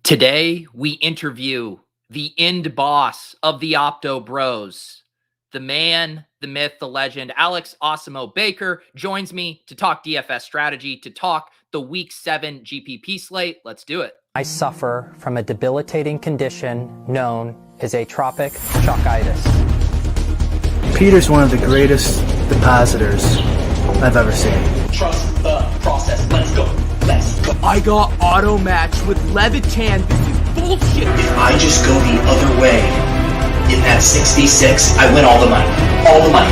Today, we interview the end boss of the Opto Bros, the man, the myth, the legend. Alex Awesemo Baker joins me to talk DFS strategy, to talk the Week 7 GPP slate. Let's do it. I suffer from a debilitating condition known as atropic chokitis. Peter's one of the greatest depositors I've ever seen. Trust the process. Let's go. Let's go. I got auto matched with Levitan. This is bullshit. If I just go the other way, in that 66, I win all the money. All the money.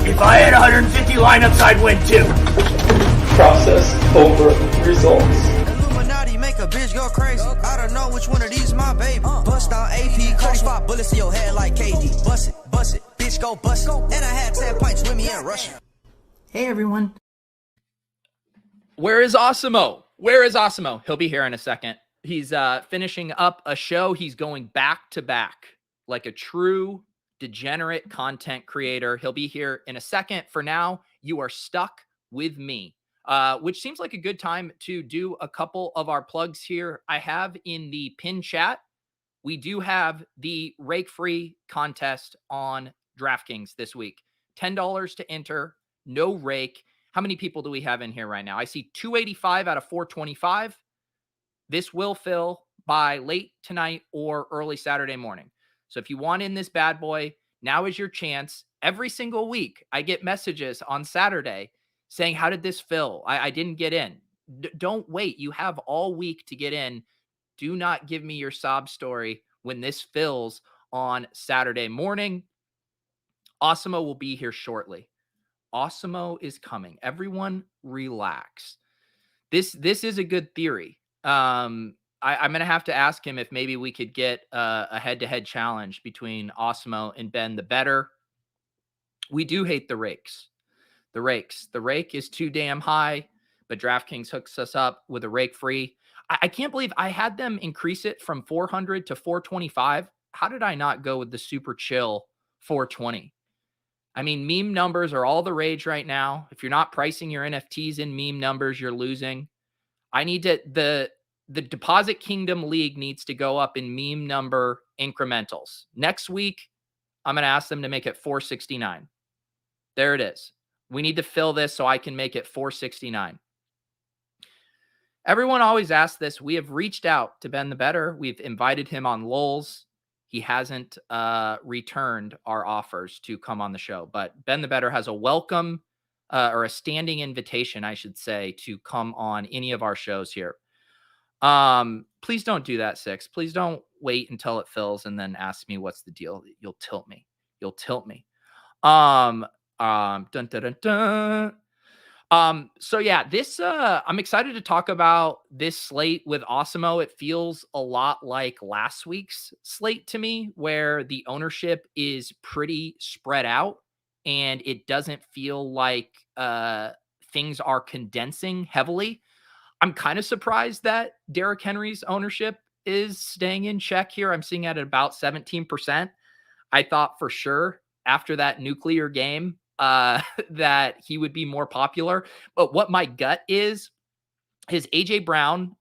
If I had 150 lineups, I'd win too. Process over results. Illuminati make a bitch go crazy. I don't know which one of these my baby. Bust down AP, 35 bullets in your head like KD. Bust it, bitch go bust it. And I had 10 pints with me in Russia. Hey everyone. Where is Awesemo? Where is Awesemo? He'll be here in a second. He's finishing up a show. He's going back to back like a true degenerate content creator. He'll be here in a second. For now, you are stuck with me, which seems like a good time to do a couple of our plugs here. I have in the pin chat, we do have the rake free contest on DraftKings this week. $10 to enter, no rake. How many people do we have in here right now? I see 285 out of 425. This will fill by late tonight or early Saturday morning. So if you want in this bad boy, now is your chance. Every single week, I get messages on Saturday saying, how did this fill? I didn't get in. Don't wait. You have all week to get in. Do not give me your sob story when this fills on Saturday morning. Awesemo will be here shortly. Awesemo is coming. Everyone relax. This is a good theory. I'm going to have to ask him if maybe we could get a head-to-head challenge between Awesemo and Ben the Better. We do hate the rakes. The rake is too damn high, but DraftKings hooks us up with a rake free. I can't believe I had them increase it from 400 to 425. How did I not go with the super chill 420? I mean, meme numbers are all the rage right now. If you're not pricing your NFTs in meme numbers, you're losing. I need to, the Deposit Kingdom League needs to go up in meme number incrementals. Next week, I'm going to ask them to make it 469. There it is. We need to fill this so I can make it 469. Everyone always asks this. We have reached out to Ben the Better. We've invited him on Lulz. He hasn't returned our offers to come on the show, but Ben the Better has a welcome or a standing invitation, I should say, to come on any of our shows here. Please don't do that, Six. Please don't wait until it fills and then ask me what's the deal. You'll tilt me. Dun, dun, dun, dun. So yeah, this, I'm excited to talk about this slate with Awesemo. It feels a lot like last week's slate to me, where the ownership is pretty spread out and it doesn't feel like, things are condensing heavily. I'm kind of surprised that Derrick Henry's ownership is staying in check here. I'm seeing it at about 17%. I thought for sure after that nuclear game, that he would be more popular. But what my gut is, his AJ Brown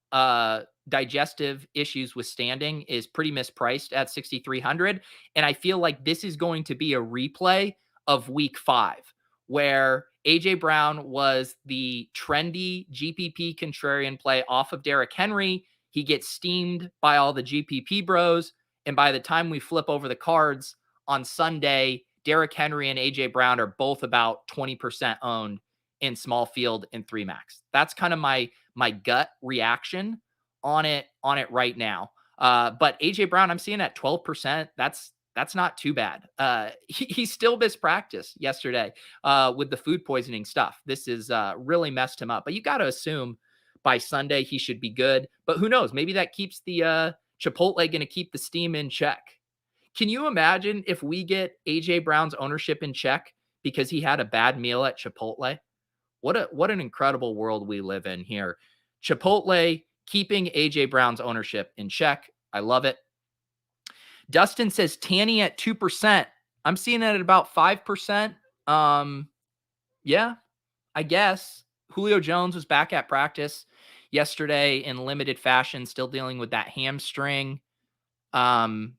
digestive issues withstanding is pretty mispriced at 6,300. And I feel like this is going to be a replay of week 5, where AJ Brown was the trendy GPP contrarian play off of Derrick Henry. He gets steamed by all the GPP bros. And by the time we flip over the cards on Sunday, Derrick Henry and AJ Brown are both about 20% owned in small field and 3 max. That's kind of my gut reaction on it right now. But AJ Brown, I'm seeing at 12%. That's not too bad. He still missed practice yesterday with the food poisoning stuff. This is really messed him up. But you got to assume by Sunday he should be good. But who knows? Maybe that keeps the Chipotle going to keep the steam in check. Can you imagine if we get AJ Brown's ownership in check because he had a bad meal at Chipotle? What an incredible world we live in here. Chipotle keeping AJ Brown's ownership in check. I love it. Dustin says Tanny at 2%. I'm seeing it at about 5%. Yeah, I guess. Julio Jones was back at practice. yesterday in limited fashion, still dealing with that hamstring. I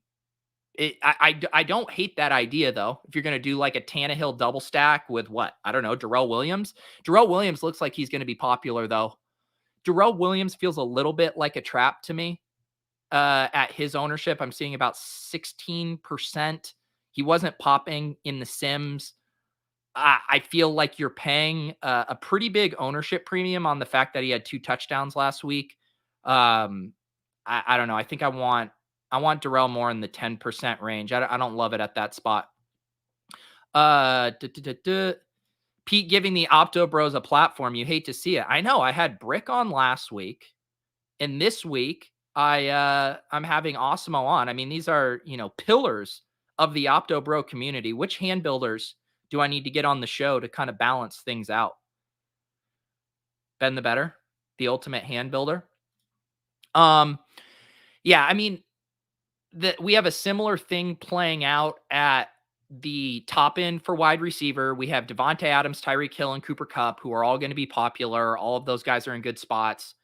don't hate that idea though. If you're going to do like a Tannehill double stack with what? I don't know, Darrell Williams. Darrell Williams looks like he's going to be popular though. Darrell Williams feels a little bit like a trap to me. At his ownership, I'm seeing about 16%. He wasn't popping in the Sims. I feel like you're paying a pretty big ownership premium on the fact that he had 2 touchdowns last week. I don't know. I think I want Darrell more in the 10% range. I don't love it at that spot. Pete giving the Opto Bros a platform. You hate to see it. I know. I had Brick on last week, and this week I'm having Awesemo on. I mean, these are, pillars of the Opto Bro community. Which hand builders do I need to get on the show to kind of balance things out? Ben the Better, the ultimate hand builder. Yeah, I mean, we have a similar thing playing out at the top end for wide receiver. We have Devontae Adams, Tyreek Hill, and Cooper Kupp, who are all going to be popular. All of those guys are in good spots.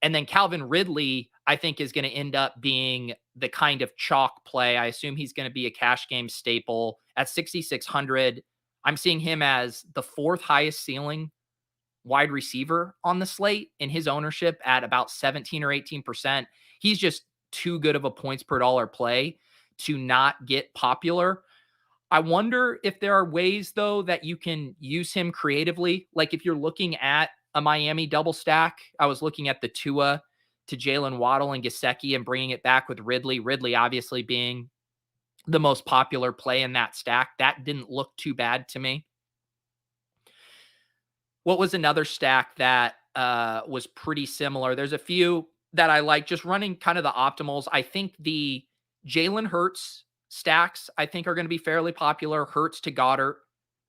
And then Calvin Ridley, I think, is going to end up being the kind of chalk play. I assume he's going to be a cash game staple at 6,600. I'm seeing him as the 4th highest ceiling wide receiver on the slate, in his ownership at about 17 or 18%. He's just too good of a points per dollar play to not get popular. I wonder if there are ways, though, that you can use him creatively. Like if you're looking at a Miami double stack, I was looking at the Tua to Jalen Waddle and Gesicki and bringing it back with Ridley. Ridley obviously being the most popular play in that stack. That didn't look too bad to me. What was another stack that was pretty similar? There's a few that I like, just running kind of the optimals. I think the Jalen Hurts stacks, I think, are going to be fairly popular. Hurts to Goddard.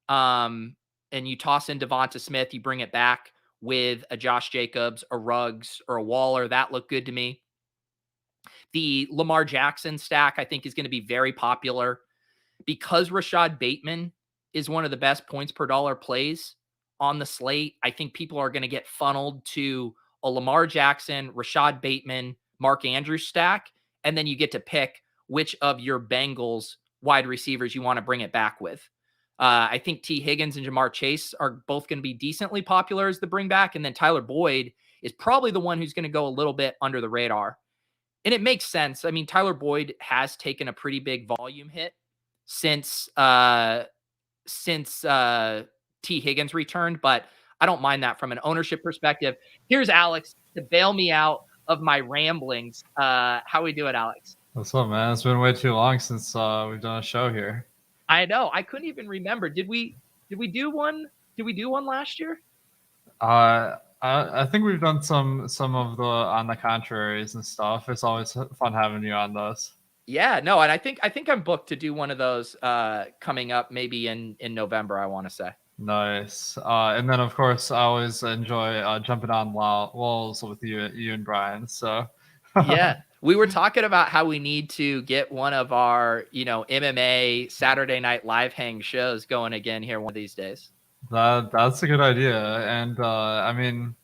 And you toss in Devonta Smith, you bring it back with a Josh Jacobs, a Ruggs, or a Waller. That looked good to me. The Lamar Jackson stack, I think, is going to be very popular because Rashad Bateman is one of the best points per dollar plays on the slate. I think people are going to get funneled to a Lamar Jackson, Rashad Bateman, Mark Andrews stack, and then you get to pick which of your Bengals wide receivers you want to bring it back with. I think T. Higgins and Jamar Chase are both going to be decently popular as the bring back, and then Tyler Boyd is probably the one who's going to go a little bit under the radar. And it makes sense. I mean, Tyler Boyd has taken a pretty big volume hit since T. Higgins returned, but I don't mind that from an ownership perspective. Here's Alex to bail me out of my ramblings. How we do it, Alex? What's up, man? It's been way too long since we've done a show here. I know. I couldn't even remember. Did we do one? Did we do one last year? I think we've done some of the on the contraries and stuff. It's always fun having you on those. Yeah, no, and I think I'm booked to do one of those coming up maybe in November, I want to say. Nice. And then of course I always enjoy jumping on walls with you and Brian. So yeah. We were talking about how we need to get one of our, MMA Saturday Night Live hang shows going again here one of these days. That's a good idea. And I mean,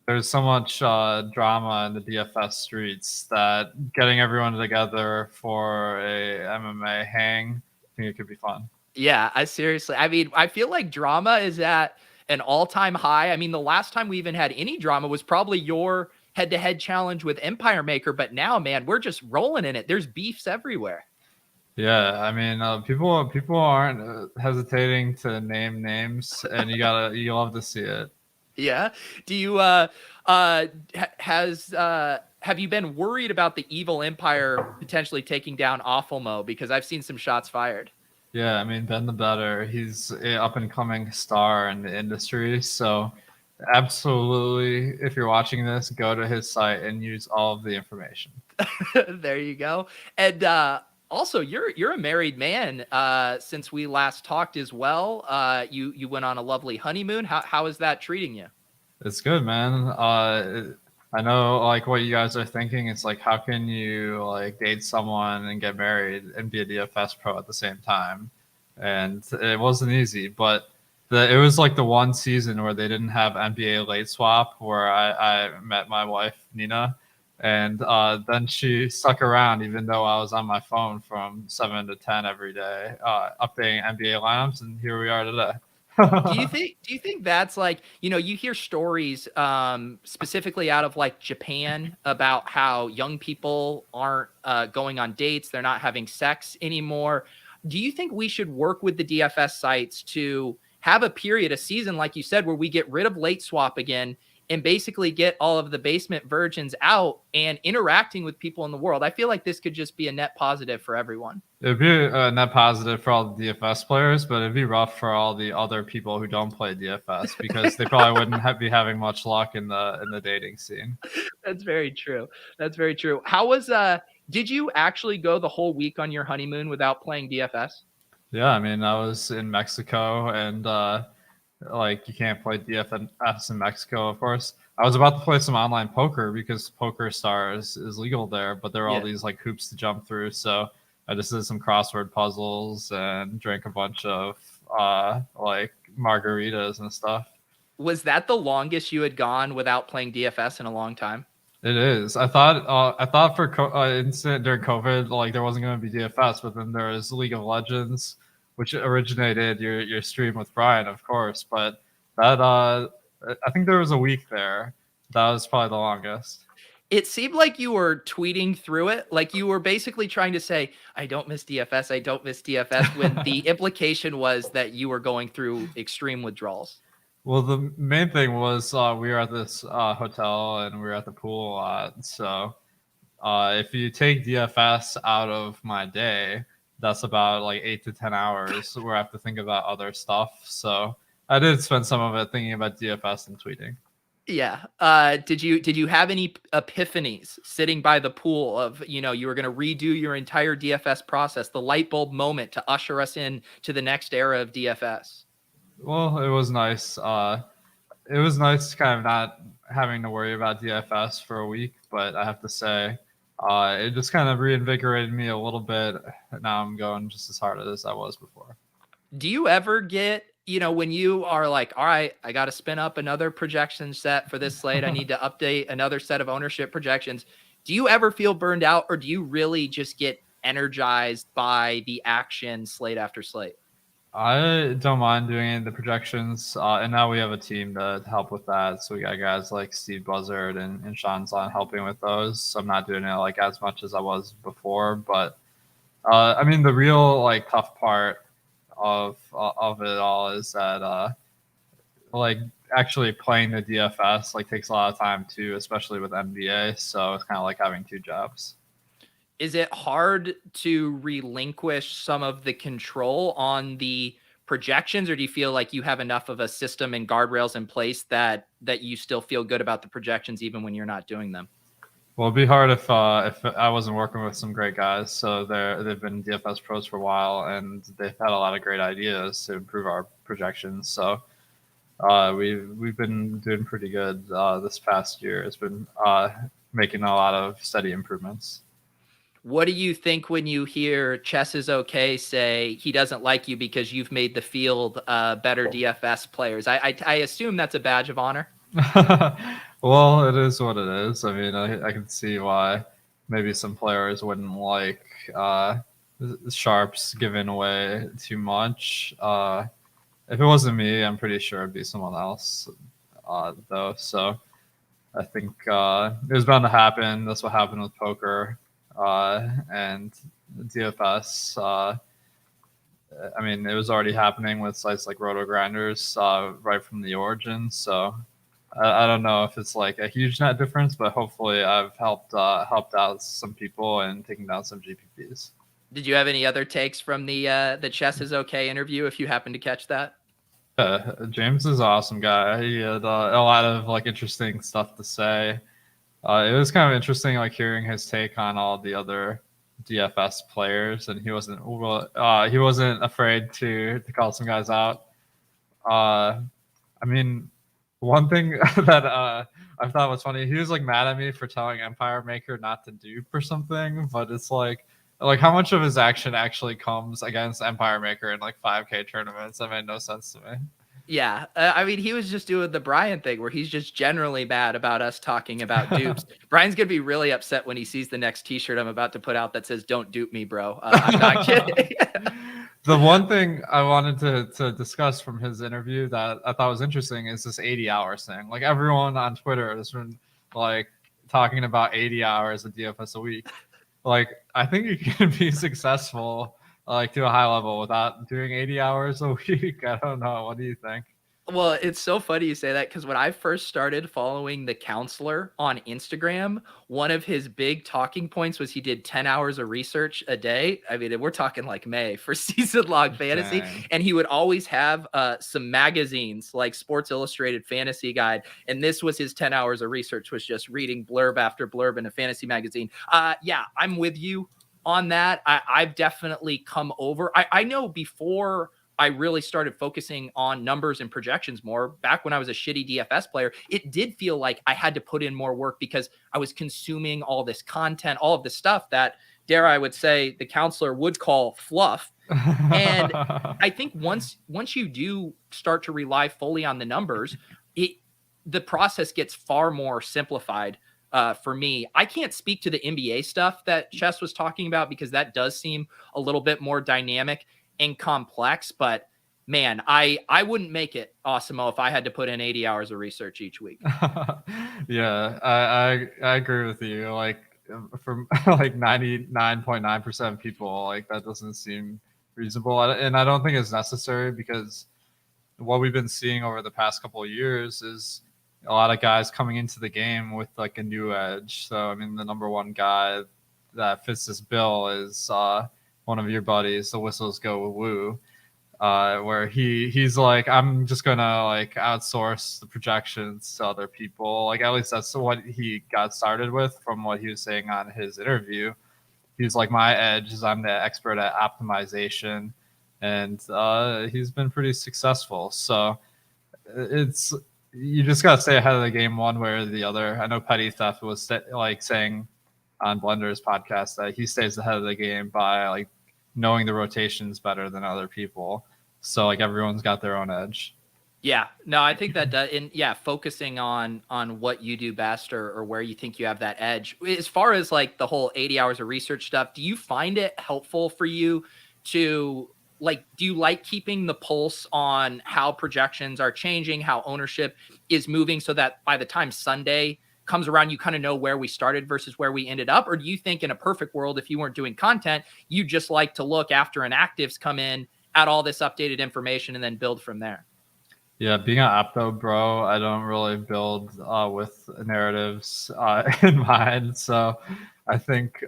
there's so much drama in the DFS streets that getting everyone together for a MMA hang, I think it could be fun. Yeah, I feel like drama is at an all-time high. I mean, the last time we even had any drama was probably your head-to-head challenge with Empire Maker, but now, man, we're just rolling in it. There's beefs everywhere. Yeah, I mean, people aren't hesitating to name names, and you love to see it. Yeah. Do you have you been worried about the evil Empire potentially taking down Awesemo? Because I've seen some shots fired. Yeah, I mean, Ben the Better, he's an up-and-coming star in the industry, so absolutely, if you're watching this, go to his site and use all of the information. There you go. And also, you're a married man since we last talked as well. You went on a lovely honeymoon. How is that treating you? It's good, man. I know, like, what you guys are thinking. It's like, how can you like date someone and get married and be a DFS pro at the same time? And it wasn't easy, but It was like the one season where they didn't have NBA late swap, where I met my wife Nina, and then she stuck around even though I was on my phone from 7 to 10 every day, updating NBA lineups, and here we are today. Do you think that's like, you hear stories specifically out of like Japan about how young people aren't going on dates, they're not having sex anymore. Do you think we should work with the DFS sites to have a season, like you said, where we get rid of late swap again and basically get all of the basement virgins out and interacting with people in the world? I feel like this could just be a net positive for everyone. It'd be a net positive for all the DFS players, but it'd be rough for all the other people who don't play DFS because they probably wouldn't be having much luck in the dating scene. That's very true. That's very true. How was did you actually go the whole week on your honeymoon without playing DFS? Yeah, I mean, I was in Mexico, and like you can't play DFS in Mexico, of course. I was about to play some online poker because Poker Stars is legal there, but there are all these like hoops to jump through. So I just did some crossword puzzles and drank a bunch of like margaritas and stuff. Was that the longest you had gone without playing DFS in a long time? It is. I thought for incident during COVID, like there wasn't going to be DFS, but then there was League of Legends, which originated your stream with Brian, of course. But that I think there was a week there. That was probably the longest. It seemed like you were tweeting through it, like you were basically trying to say, "I don't miss DFS. I don't miss DFS," when the implication was that you were going through extreme withdrawals. Well, the main thing was we were at this hotel and we were at the pool a lot. So if you take DFS out of my day, that's about like 8 to 10 hours where I have to think about other stuff. So I did spend some of it thinking about DFS and tweeting. Yeah. Did you have any epiphanies sitting by the pool of, you were going to redo your entire DFS process, the light bulb moment to usher us in to the next era of DFS? Well, it was nice. It was nice kind of not having to worry about DFS for a week, but I have to say, it just kind of reinvigorated me a little bit. Now I'm going just as hard as I was before. Do you ever get, when you are like, all right, I got to spin up another projection set for this slate, I need to update another set of ownership projections. Do you ever feel burned out, or do you really just get energized by the action slate after slate? I don't mind doing the projections, and now we have a team to help with that. So we got guys like Steve Buzzard and Sean Zahn helping with those. So I'm not doing it like as much as I was before, but I mean the real like tough part of it all is that like actually playing the DFS like takes a lot of time too, especially with NBA. So it's kind of like having two jobs. Is it hard to relinquish some of the control on the projections, or do you feel like you have enough of a system and guardrails in place that you still feel good about the projections even when you're not doing them? Well, it'd be hard if I wasn't working with some great guys. So they've been DFS pros for a while, and they've had a lot of great ideas to improve our projections. So we've been doing pretty good this past year. It's been making a lot of steady improvements. What do you think when you hear Chess is okay say he doesn't like you because you've made the field better DFS players? I assume that's a badge of honor. Well, it is what it is. I mean, I can see why maybe some players wouldn't like sharps giving away too much. If it wasn't me, I'm pretty sure it'd be someone else, though. So I think it was bound to happen. That's what happened with poker. And DFS, I mean, it was already happening with sites like Roto Grinders right from the origin. So I don't know if it's like a huge net difference, but hopefully I've helped out some people and taking down some GPPs. Did you have any other takes from the Chess is okay interview, if you happen to catch that? James is an awesome guy. He had a lot of like interesting stuff to say. It was kind of interesting, like hearing his take on all the other DFS players, and he wasn't afraid to call some guys out. I mean, one thing that I thought was funny, he was like mad at me for telling Empire Maker not to dupe or something, but it's like how much of his action actually comes against Empire Maker in like 5K tournaments? That made no sense to me. Yeah, I mean, he was just doing the Brian thing where he's just generally mad about us talking about dupes. Brian's gonna be really upset when he sees the next T-shirt I'm about to put out that says "Don't dupe me, bro." I'm not kidding. The one thing I wanted to discuss from his interview that I thought was interesting is this 80 hours thing. Like everyone on Twitter has been like talking about 80 hours of DFS a week. Like I think you can be successful like to a high level without doing 80 hours a week. I don't know. What do you think? Well, it's so funny you say that because when I first started following the counselor on Instagram, one of his big talking points was he did 10 hours of research a day. I mean, we're talking like May for season long fantasy. Dang. And he would always have some magazines like Sports Illustrated Fantasy Guide. And this was his 10 hours of research, was just reading blurb after blurb in a fantasy magazine. Yeah, I'm with you on that. I've definitely come over. I know before I really started focusing on numbers and projections more back when I was a shitty DFS player, it did feel like I had to put in more work because I was consuming all this content, all of the stuff that, dare I would say, the counselor would call fluff. And I think once you do start to rely fully on the numbers, the process gets far more simplified. For me, I can't speak to the NBA stuff that Chess was talking about because that does seem a little bit more dynamic and complex, but man, I wouldn't make it, Awesemo, if I had to put in 80 hours of research each week. Yeah, I agree with you. Like from like 99.9% of people, like that doesn't seem reasonable, and I don't think it's necessary because what we've been seeing over the past couple of years is a lot of guys coming into the game with like a new edge. So I mean, the number one guy that fits this bill is one of your buddies, the Whistles Go Woo, where he's like, I'm just gonna like outsource the projections to other people. Like at least that's what he got started with from what he was saying on his interview. He's like, my edge is I'm the expert at optimization, and he's been pretty successful. So it's you just gotta stay ahead of the game one way or the other. I know Petty Theft was like saying on Blender's podcast that he stays ahead of the game by like knowing the rotations better than other people. So like everyone's got their own edge. Yeah, no, I think that does, and yeah, focusing on what you do best or where you think you have that edge. As far as like the whole 80 hours of research stuff, do you find it helpful for you to like, do you like keeping the pulse on how projections are changing, how ownership is moving so that by the time Sunday comes around, you kind of know where we started versus where we ended up? Or do you think in a perfect world, if you weren't doing content, you just like to look after an actives come in at all this updated information and then build from there? Yeah, being an opto bro, I don't really build with narratives in mind. So I think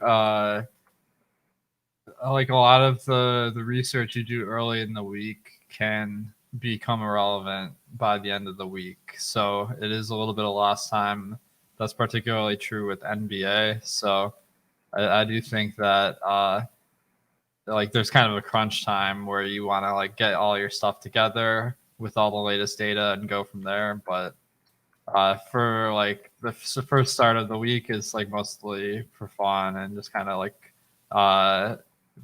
like a lot of the research you do early in the week can become irrelevant by the end of the week. So it is a little bit of lost time. That's particularly true with NBA. So I do think that like there's kind of a crunch time where you want to like get all your stuff together with all the latest data and go from there. But for like the first start of the week is like mostly for fun and just kind of like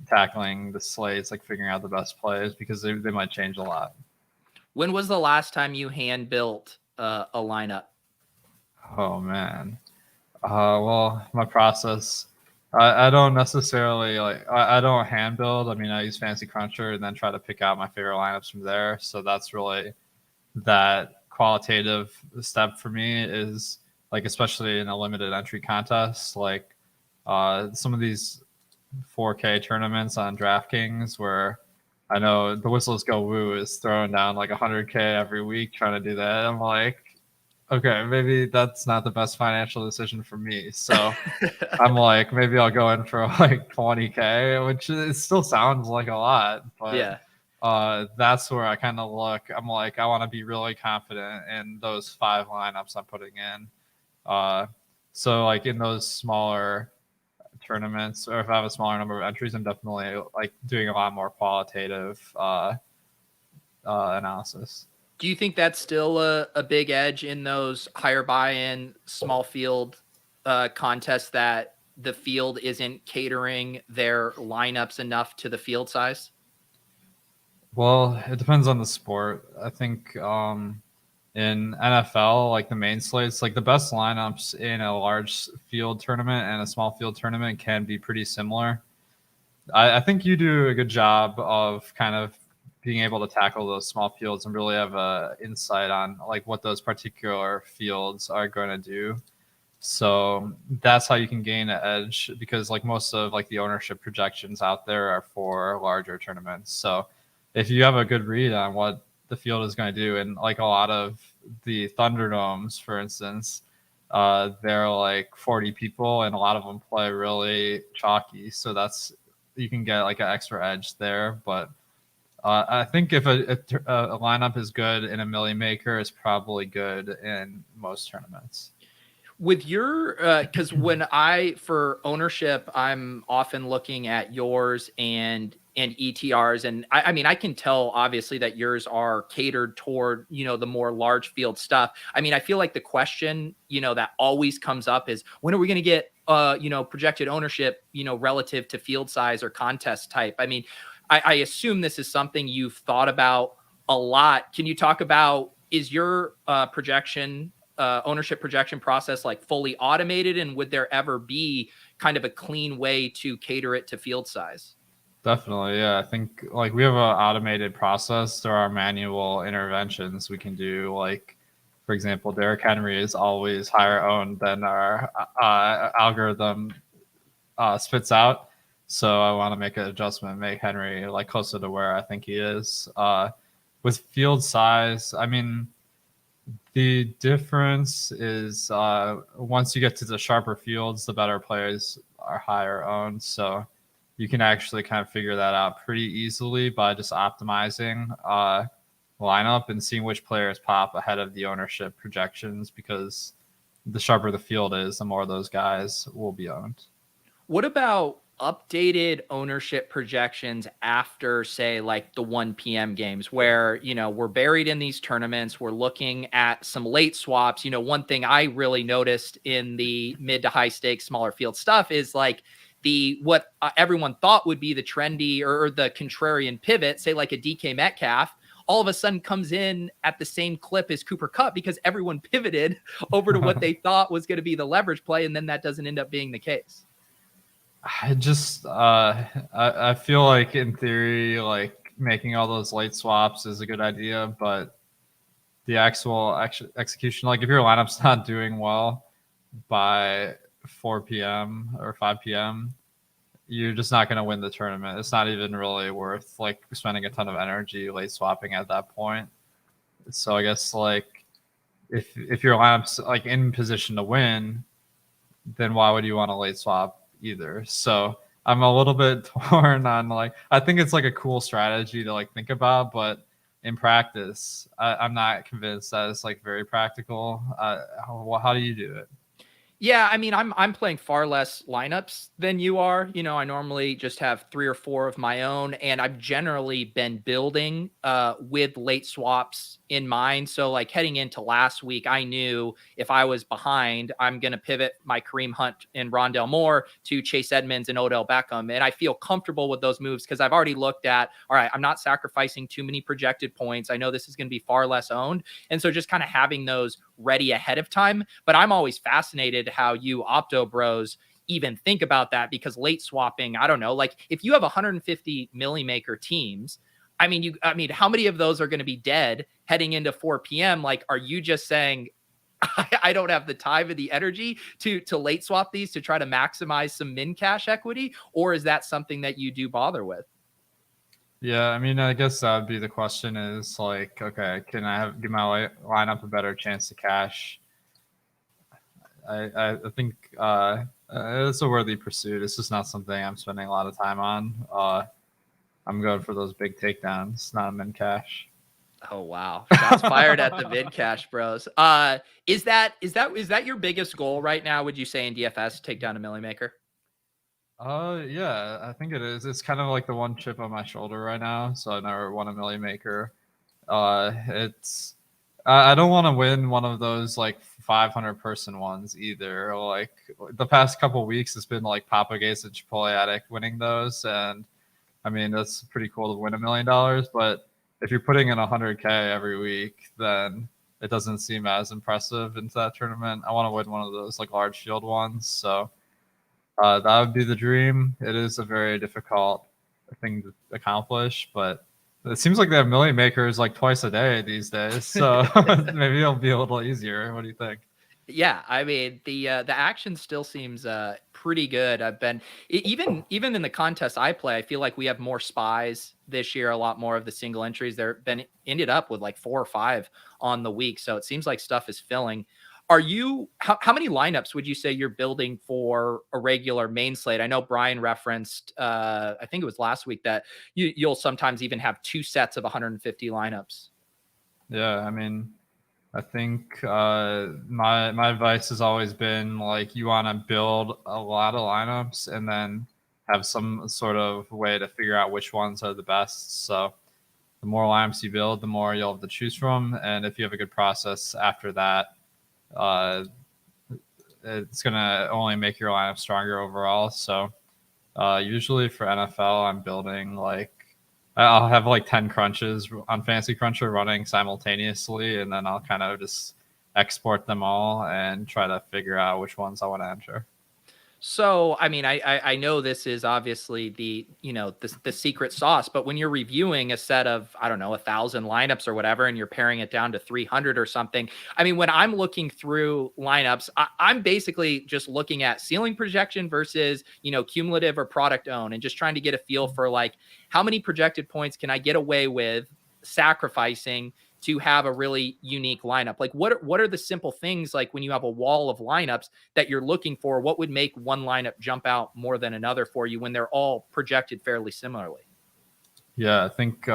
tackling the slates, like figuring out the best plays because they might change a lot. When was the last time you hand built a lineup? Oh man. Well, my process, I don't necessarily like, I don't hand build. I mean, I use Fantasy Cruncher and then try to pick out my favorite lineups from there. So that's really that qualitative step for me is like, especially in a limited entry contest, like some of these 4K tournaments on DraftKings where I know the Whistles Go Woo is throwing down like 100K every week trying to do that. I'm like, okay, maybe that's not the best financial decision for me. So I'm like, maybe I'll go in for like 20K, which it still sounds like a lot, but yeah. That's where I kind of look. I'm like, I want to be really confident in those 5 lineups I'm putting in. So like in those smaller tournaments, or if I have a smaller number of entries, I'm definitely like doing a lot more qualitative analysis. Do you think that's still a big edge in those higher buy-in, small field contests that the field isn't catering their lineups enough to the field size? Well, it depends on the sport. I think in NFL, like the main slates, like the best lineups in a large field tournament and a small field tournament can be pretty similar. I think you do a good job of kind of being able to tackle those small fields and really have a insight on like what those particular fields are going to do. So that's how you can gain an edge, because like most of like the ownership projections out there are for larger tournaments. So if you have a good read on what the field is going to do, and like a lot of the Thunderdomes, for instance, they're like 40 people and a lot of them play really chalky. So that's, you can get like an extra edge there. But I think if a lineup is good in a Millie Maker, it's probably good in most tournaments. With your because for ownership, I'm often looking at yours and ETRs, and I mean I can tell obviously that yours are catered toward the more large field stuff. I mean, I feel like the question that always comes up is, when are we going to get projected ownership relative to field size or contest type? I mean, I assume this is something you've thought about a lot. Can you talk about, is your ownership projection process like fully automated, and would there ever be kind of a clean way to cater it to field size? Definitely, yeah. I think like we have an automated process. There are manual interventions we can do. Like, for example, Derrick Henry is always higher owned than our algorithm spits out. So I want to make an adjustment, make Henry like closer to where I think he is. With field size, I mean, the difference is once you get to the sharper fields, the better players are higher owned. So you can actually kind of figure that out pretty easily by just optimizing lineup and seeing which players pop ahead of the ownership projections, because the sharper the field is, the more those guys will be owned. What about updated ownership projections after, say, like the 1 p.m. games where, we're buried in these tournaments, we're looking at some late swaps? One thing I really noticed in the mid to high stakes, smaller field stuff is like what everyone thought would be the trendy or the contrarian pivot, say like a DK Metcalf, all of a sudden comes in at the same clip as Cooper Kupp, because everyone pivoted over to what they thought was going to be the leverage play. And then that doesn't end up being the case. I just I feel like in theory, like making all those late swaps is a good idea, but the actual execution, like if your lineup's not doing well by 4 p.m. or 5 p.m., you're just not going to win the tournament. It's not even really worth like spending a ton of energy late swapping at that point. So I guess like if your lineup's like in position to win, then why would you want to late swap either? So I'm a little bit torn on like, I think it's like a cool strategy to like think about, but in practice, I'm not convinced that it's like very practical. How do you do it? Yeah, I mean, I'm playing far less lineups than you are. I normally just have 3 or 4 of my own, and I've generally been building with late swaps in mind. So like heading into last week, I knew if I was behind, I'm going to pivot my Kareem Hunt and Rondale Moore to Chase Edmonds and Odell Beckham. And I feel comfortable with those moves because I've already looked at, all right, I'm not sacrificing too many projected points. I know this is going to be far less owned. And so just kind of having those ready ahead of time. But I'm always fascinated how you opto bros even think about that, because late swapping, I don't know, like if you have 150 Millie Maker teams, I mean, how many of those are going to be dead heading into 4 p.m.? Like, are you just saying, I don't have the time or the energy to late swap these to try to maximize some min cash equity? Or is that something that you do bother with? Yeah, I mean, I guess that would be the question is like, okay, can I give my lineup a better chance to cash? I think it's a worthy pursuit. It's just not something I'm spending a lot of time on. I'm going for those big takedowns, not a min cash. Oh wow, shots fired at the mid cash bros. Is that your biggest goal right now? Would you say in DFS, take down a Millie Maker? Yeah, I think it is. It's kind of like the one chip on my shoulder right now. So I never won a Millie Maker. I don't want to win one of those like 500 person ones either. Like the past couple weeks, it's been like Papa Gates and Chipotle Attic winning those, and I mean, that's pretty cool to win $1 million. But if you're putting in 100K every week, then it doesn't seem as impressive into that tournament. I want to win one of those like large field ones. So that would be the dream. It is a very difficult thing to accomplish, but it seems like they have million makers like twice a day these days. So maybe it'll be a little easier. What do you think? Yeah, I mean the action still seems pretty good. I've been even in the contest I play, I feel like we have more spies this year. A lot more of the single entries. They're been ended up with like 4 or 5 on the week, so it seems like stuff is filling. Are you how many lineups would you say you're building for a regular main slate? I know Brian referenced I think it was last week that you'll sometimes even have 2 sets of 150 lineups. Yeah, I mean, I think my advice has always been like you want to build a lot of lineups and then have some sort of way to figure out which ones are the best. So the more lineups you build, the more you'll have to choose from, and if you have a good process after that, it's gonna only make your lineup stronger overall. So usually for NFL, I'm building like I'll have like 10 crunches on Fantasy Cruncher running simultaneously, and then I'll kind of just export them all and try to figure out which ones I want to enter. So, I mean, I know this is obviously the secret sauce, but when you're reviewing a set of, I don't know, 1,000 lineups or whatever, and you're paring it down to 300 or something, I mean, when I'm looking through lineups, I'm basically just looking at ceiling projection versus, cumulative or product own, and just trying to get a feel for like how many projected points can I get away with sacrificing to have a really unique lineup. Like what are the simple things, like when you have a wall of lineups that you're looking for, what would make one lineup jump out more than another for you when they're all projected fairly similarly? Yeah, I think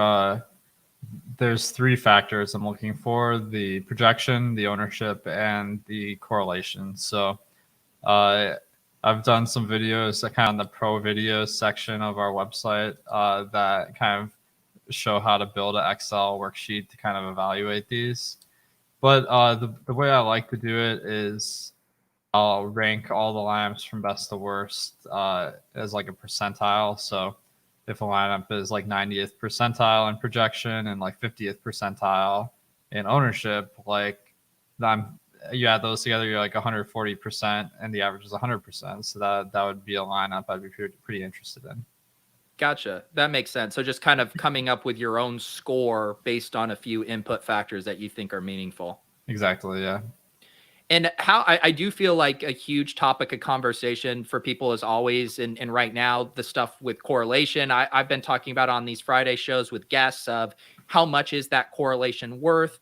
there's 3 factors I'm looking for: the projection, the ownership, and the correlation. So I've done some videos kind of in the pro videos section of our website that kind of show how to build an Excel worksheet to kind of evaluate these. But the way I like to do it is I'll rank all the lineups from best to worst as like a percentile. So if a lineup is like 90th percentile in projection and like 50th percentile in ownership, like you add those together, you're like 140%, and the average is 100%. So that would be a lineup I'd be pretty interested in. Gotcha. That makes sense. So just kind of coming up with your own score based on a few input factors that you think are meaningful. Exactly. Yeah. And how I do feel like a huge topic of conversation for people is always, and right now, the stuff with correlation. I've been talking about on these Friday shows with guests of how much is that correlation worth?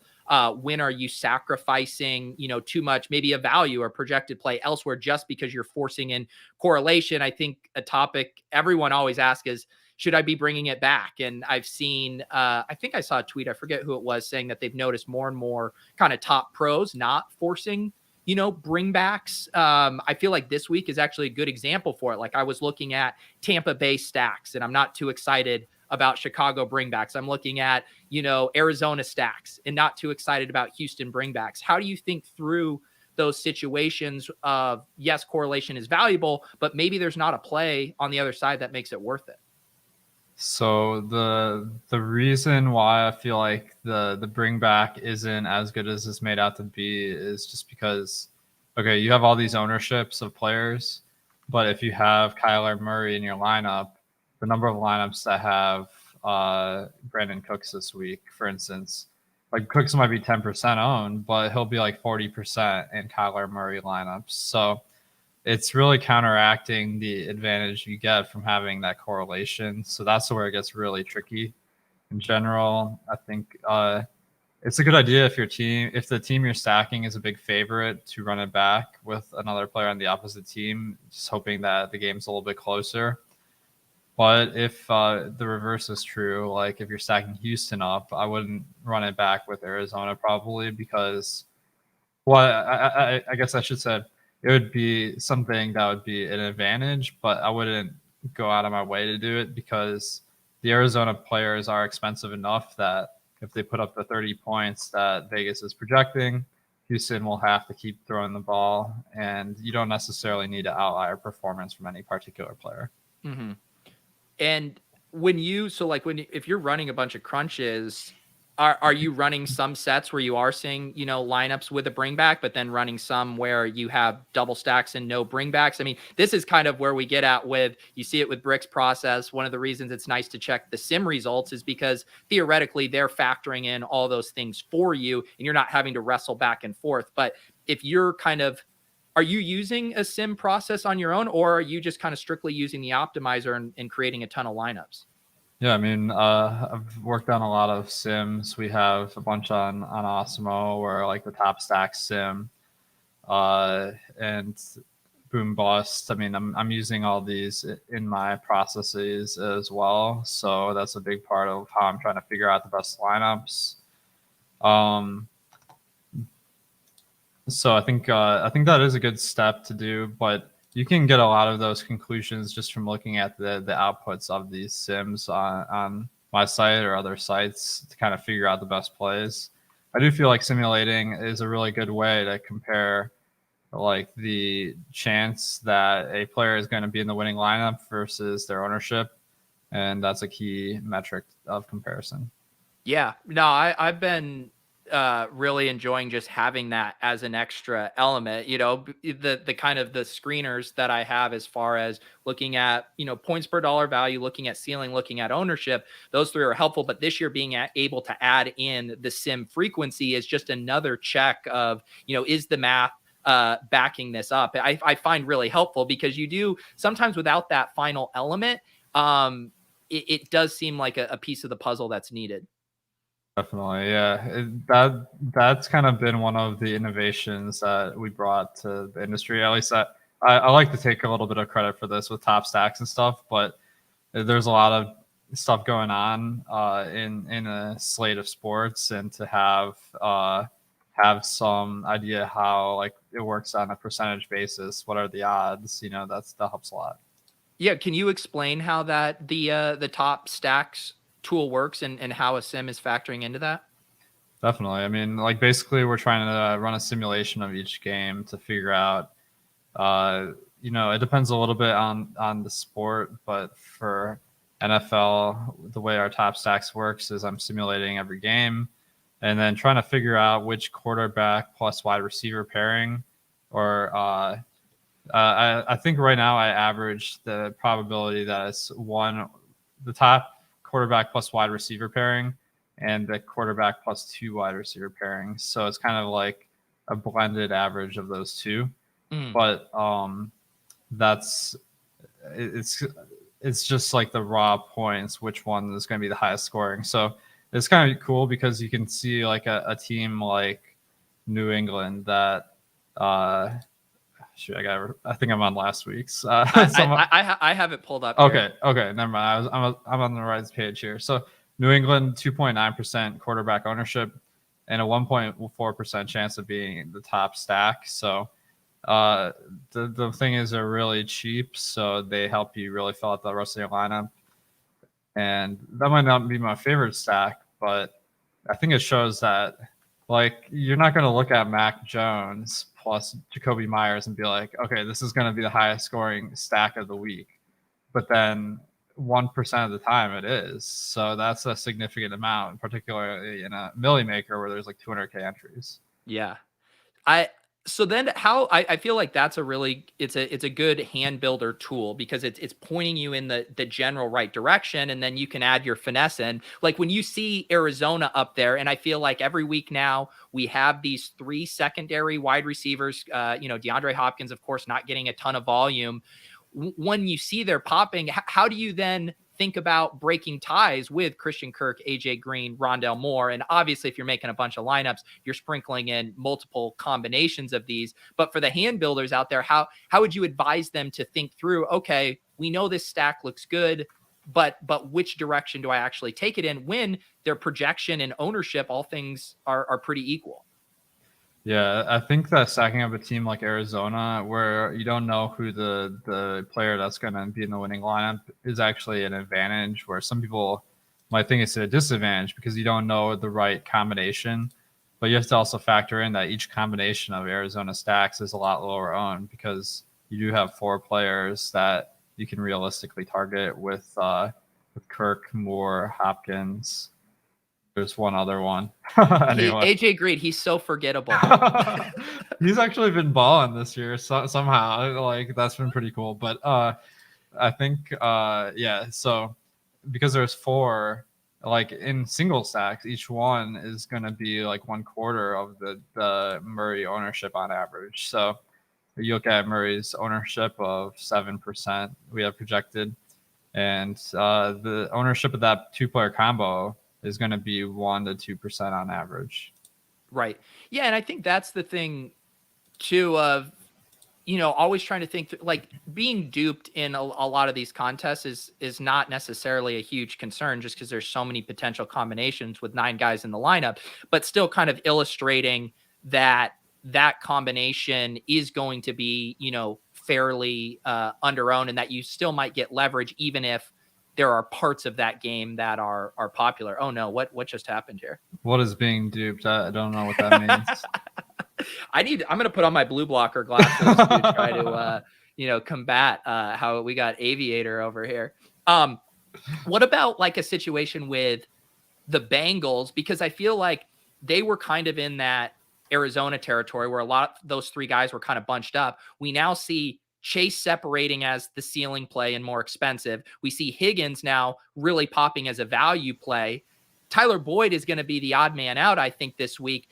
When are you sacrificing, too much, maybe a value or projected play elsewhere just because you're forcing in correlation? I think a topic everyone always asks is, should I be bringing it back? And I've seen, I think I saw a tweet, I forget who it was, saying that they've noticed more and more kind of top pros not forcing, bringbacks. I feel like this week is actually a good example for it. Like I was looking at Tampa Bay stacks, and I'm not too excited about Chicago bringbacks. I'm looking at, Arizona stacks and not too excited about Houston bringbacks. How do you think through those situations of, yes, correlation is valuable, but maybe there's not a play on the other side that makes it worth it? So the reason why I feel like the bring back isn't as good as it's made out to be is just because, okay, you have all these ownerships of players, but if you have Kyler Murray in your lineup, the number of lineups that have Brandon Cooks this week, for instance, like Cooks might be 10% owned, but he'll be like 40% in Kyler Murray lineups. So it's really counteracting the advantage you get from having that correlation. So that's where it gets really tricky. In general, I think it's a good idea if the team you're stacking is a big favorite, to run it back with another player on the opposite team, just hoping that the game's a little bit closer. But if the reverse is true, like if you're stacking Houston up, I wouldn't run it back with Arizona probably, because, well, I guess I should say it would be something that would be an advantage, but I wouldn't go out of my way to do it, because the Arizona players are expensive enough that if they put up the 30 points that Vegas is projecting, Houston will have to keep throwing the ball, and you don't necessarily need an outlier performance from any particular player. Mm-hmm. And if you're running a bunch of crunches, are you running some sets where you are seeing, lineups with a bring back, but then running some where you have double stacks and no bring backs? I mean, this is kind of where we get at you see it with Brick's process. One of the reasons it's nice to check the sim results is because theoretically they're factoring in all those things for you and you're not having to wrestle back and forth. But if you're are you using a sim process on your own, or are you just kind of strictly using the optimizer and creating a ton of lineups? Yeah, I mean, I've worked on a lot of sims. We have a bunch on Awesemo, or like the top stack sim, and boom bust. I mean, I'm using all these in my processes as well, so that's a big part of how I'm trying to figure out the best lineups. So I think that is a good step to do, but you can get a lot of those conclusions just from looking at the outputs of these sims on my site or other sites to kind of figure out the best plays. I do feel like simulating is a really good way to compare like the chance that a player is going to be in the winning lineup versus their ownership. And that's a key metric of comparison. Yeah, no, I've been really enjoying just having that as an extra element. The kind of the screeners that I have as far as looking at, points per dollar value, looking at ceiling, looking at ownership, those three are helpful. But this year being able to add in the sim frequency is just another check of, is the math backing this up? I find really helpful because you do sometimes without that final element, it does seem like a piece of the puzzle that's needed. Definitely, yeah. That's kind of been one of the innovations that we brought to the industry. At least I like to take a little bit of credit for this with top stacks and stuff, but there's a lot of stuff going on in a slate of sports, and to have some idea how like it works on a percentage basis. What are the odds? That helps a lot. Yeah, can you explain how that the top stacks tool works and how a sim is factoring into that? Definitely. I mean, like basically we're trying to run a simulation of each game to figure out, it depends a little bit on the sport, but for NFL, the way our top stacks works is I'm simulating every game and then trying to figure out which quarterback plus wide receiver pairing, or I think right now I average the probability that it's the top quarterback plus wide receiver pairing and the quarterback plus 2 wide receiver pairings. So it's kind of like a blended average of those two. But it's just like the raw points, which one is going to be the highest scoring. So it's kind of cool because you can see like a team like New England that I think I'm on last week's. I have it pulled up here. Okay, never mind. I'm on the right page here. So New England 2.9% quarterback ownership and a 1.4% chance of being the top stack. So the thing is they're really cheap, so they help you really fill out the rest of your lineup. And that might not be my favorite stack, but I think it shows that like you're not going to look at Mac Jones plus Jacoby Myers and be like, okay, this is going to be the highest scoring stack of the week. But then 1% of the time it is. So that's a significant amount, particularly in a Millie Maker where there's like 200K entries. Yeah. So then I feel like that's it's a good hand builder tool because it's pointing you in the general right direction, and then you can add your finesse in. Like when you see Arizona up there, and I feel like every week now we have these 3 secondary wide receivers, DeAndre Hopkins, of course, not getting a ton of volume. When you see they're popping, how do you then think about breaking ties with Christian Kirk, AJ Green, Rondell Moore? And obviously, if you're making a bunch of lineups, you're sprinkling in multiple combinations of these. But for the hand builders out there, how would you advise them to think through, okay, we know this stack looks good, but which direction do I actually take it in when their projection and ownership, all things are pretty equal? Yeah, I think that stacking up a team like Arizona, where you don't know who the player that's going to be in the winning lineup is actually an advantage, where some people might think it's a disadvantage because you don't know the right combination. But you have to also factor in that each combination of Arizona stacks is a lot lower owned because you do have 4 players that you can realistically target with with Kirk, Moore, Hopkins. There's one other one. Anyway. AJ Green, he's so forgettable. He's actually been balling this year somehow. Like, that's been pretty cool. But I think so because there's 4, like in single stacks, each one is going to be like 1/4 of the Murray ownership on average. So you look at Murray's ownership of 7%, we have projected, and the ownership of that 2-player combo is going to be 1 to 2% on average. Right. Yeah, and I think that's the thing too of, always trying to think like being duped in a lot of these contests is not necessarily a huge concern just because there's so many potential combinations with 9 guys in the lineup, but still kind of illustrating that combination is going to be, fairly under-owned, and that you still might get leverage even if there are parts of that game that are popular. Oh no, what just happened here? What is being duped? I don't know what that means. I'm going to put on my blue blocker glasses to try to, combat how we got Aviator over here. What about like a situation with the Bengals? Because I feel like they were kind of in that Arizona territory where a lot of those 3 guys were kind of bunched up. We now see Chase separating as the ceiling play and more expensive. We see Higgins now really popping as a value play. Tyler Boyd is going to be the odd man out, I think, this week.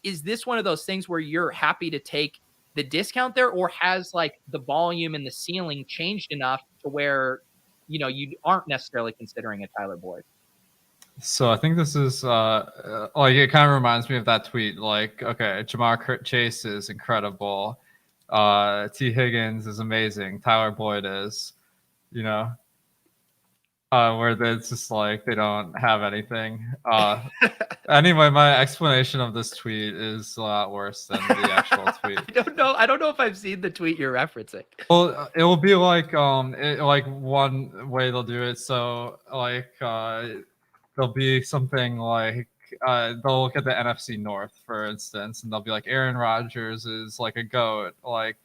Is this one of those things where you're happy to take the discount there, or has like the volume and the ceiling changed enough to where, you aren't necessarily considering a Tyler Boyd? So I think this is like, it kind of reminds me of that tweet. Like, okay, Jamar Chase is incredible. T. Higgins is amazing. Tyler Boyd is, where it's just like they don't have anything. Anyway, my explanation of this tweet is a lot worse than the actual tweet. I don't know if I've seen the tweet you're referencing. Well, it will be like like one way they'll do it. So like there'll be something like they'll look at the NFC North, for instance, and they'll be like, Aaron Rodgers is like a GOAT, like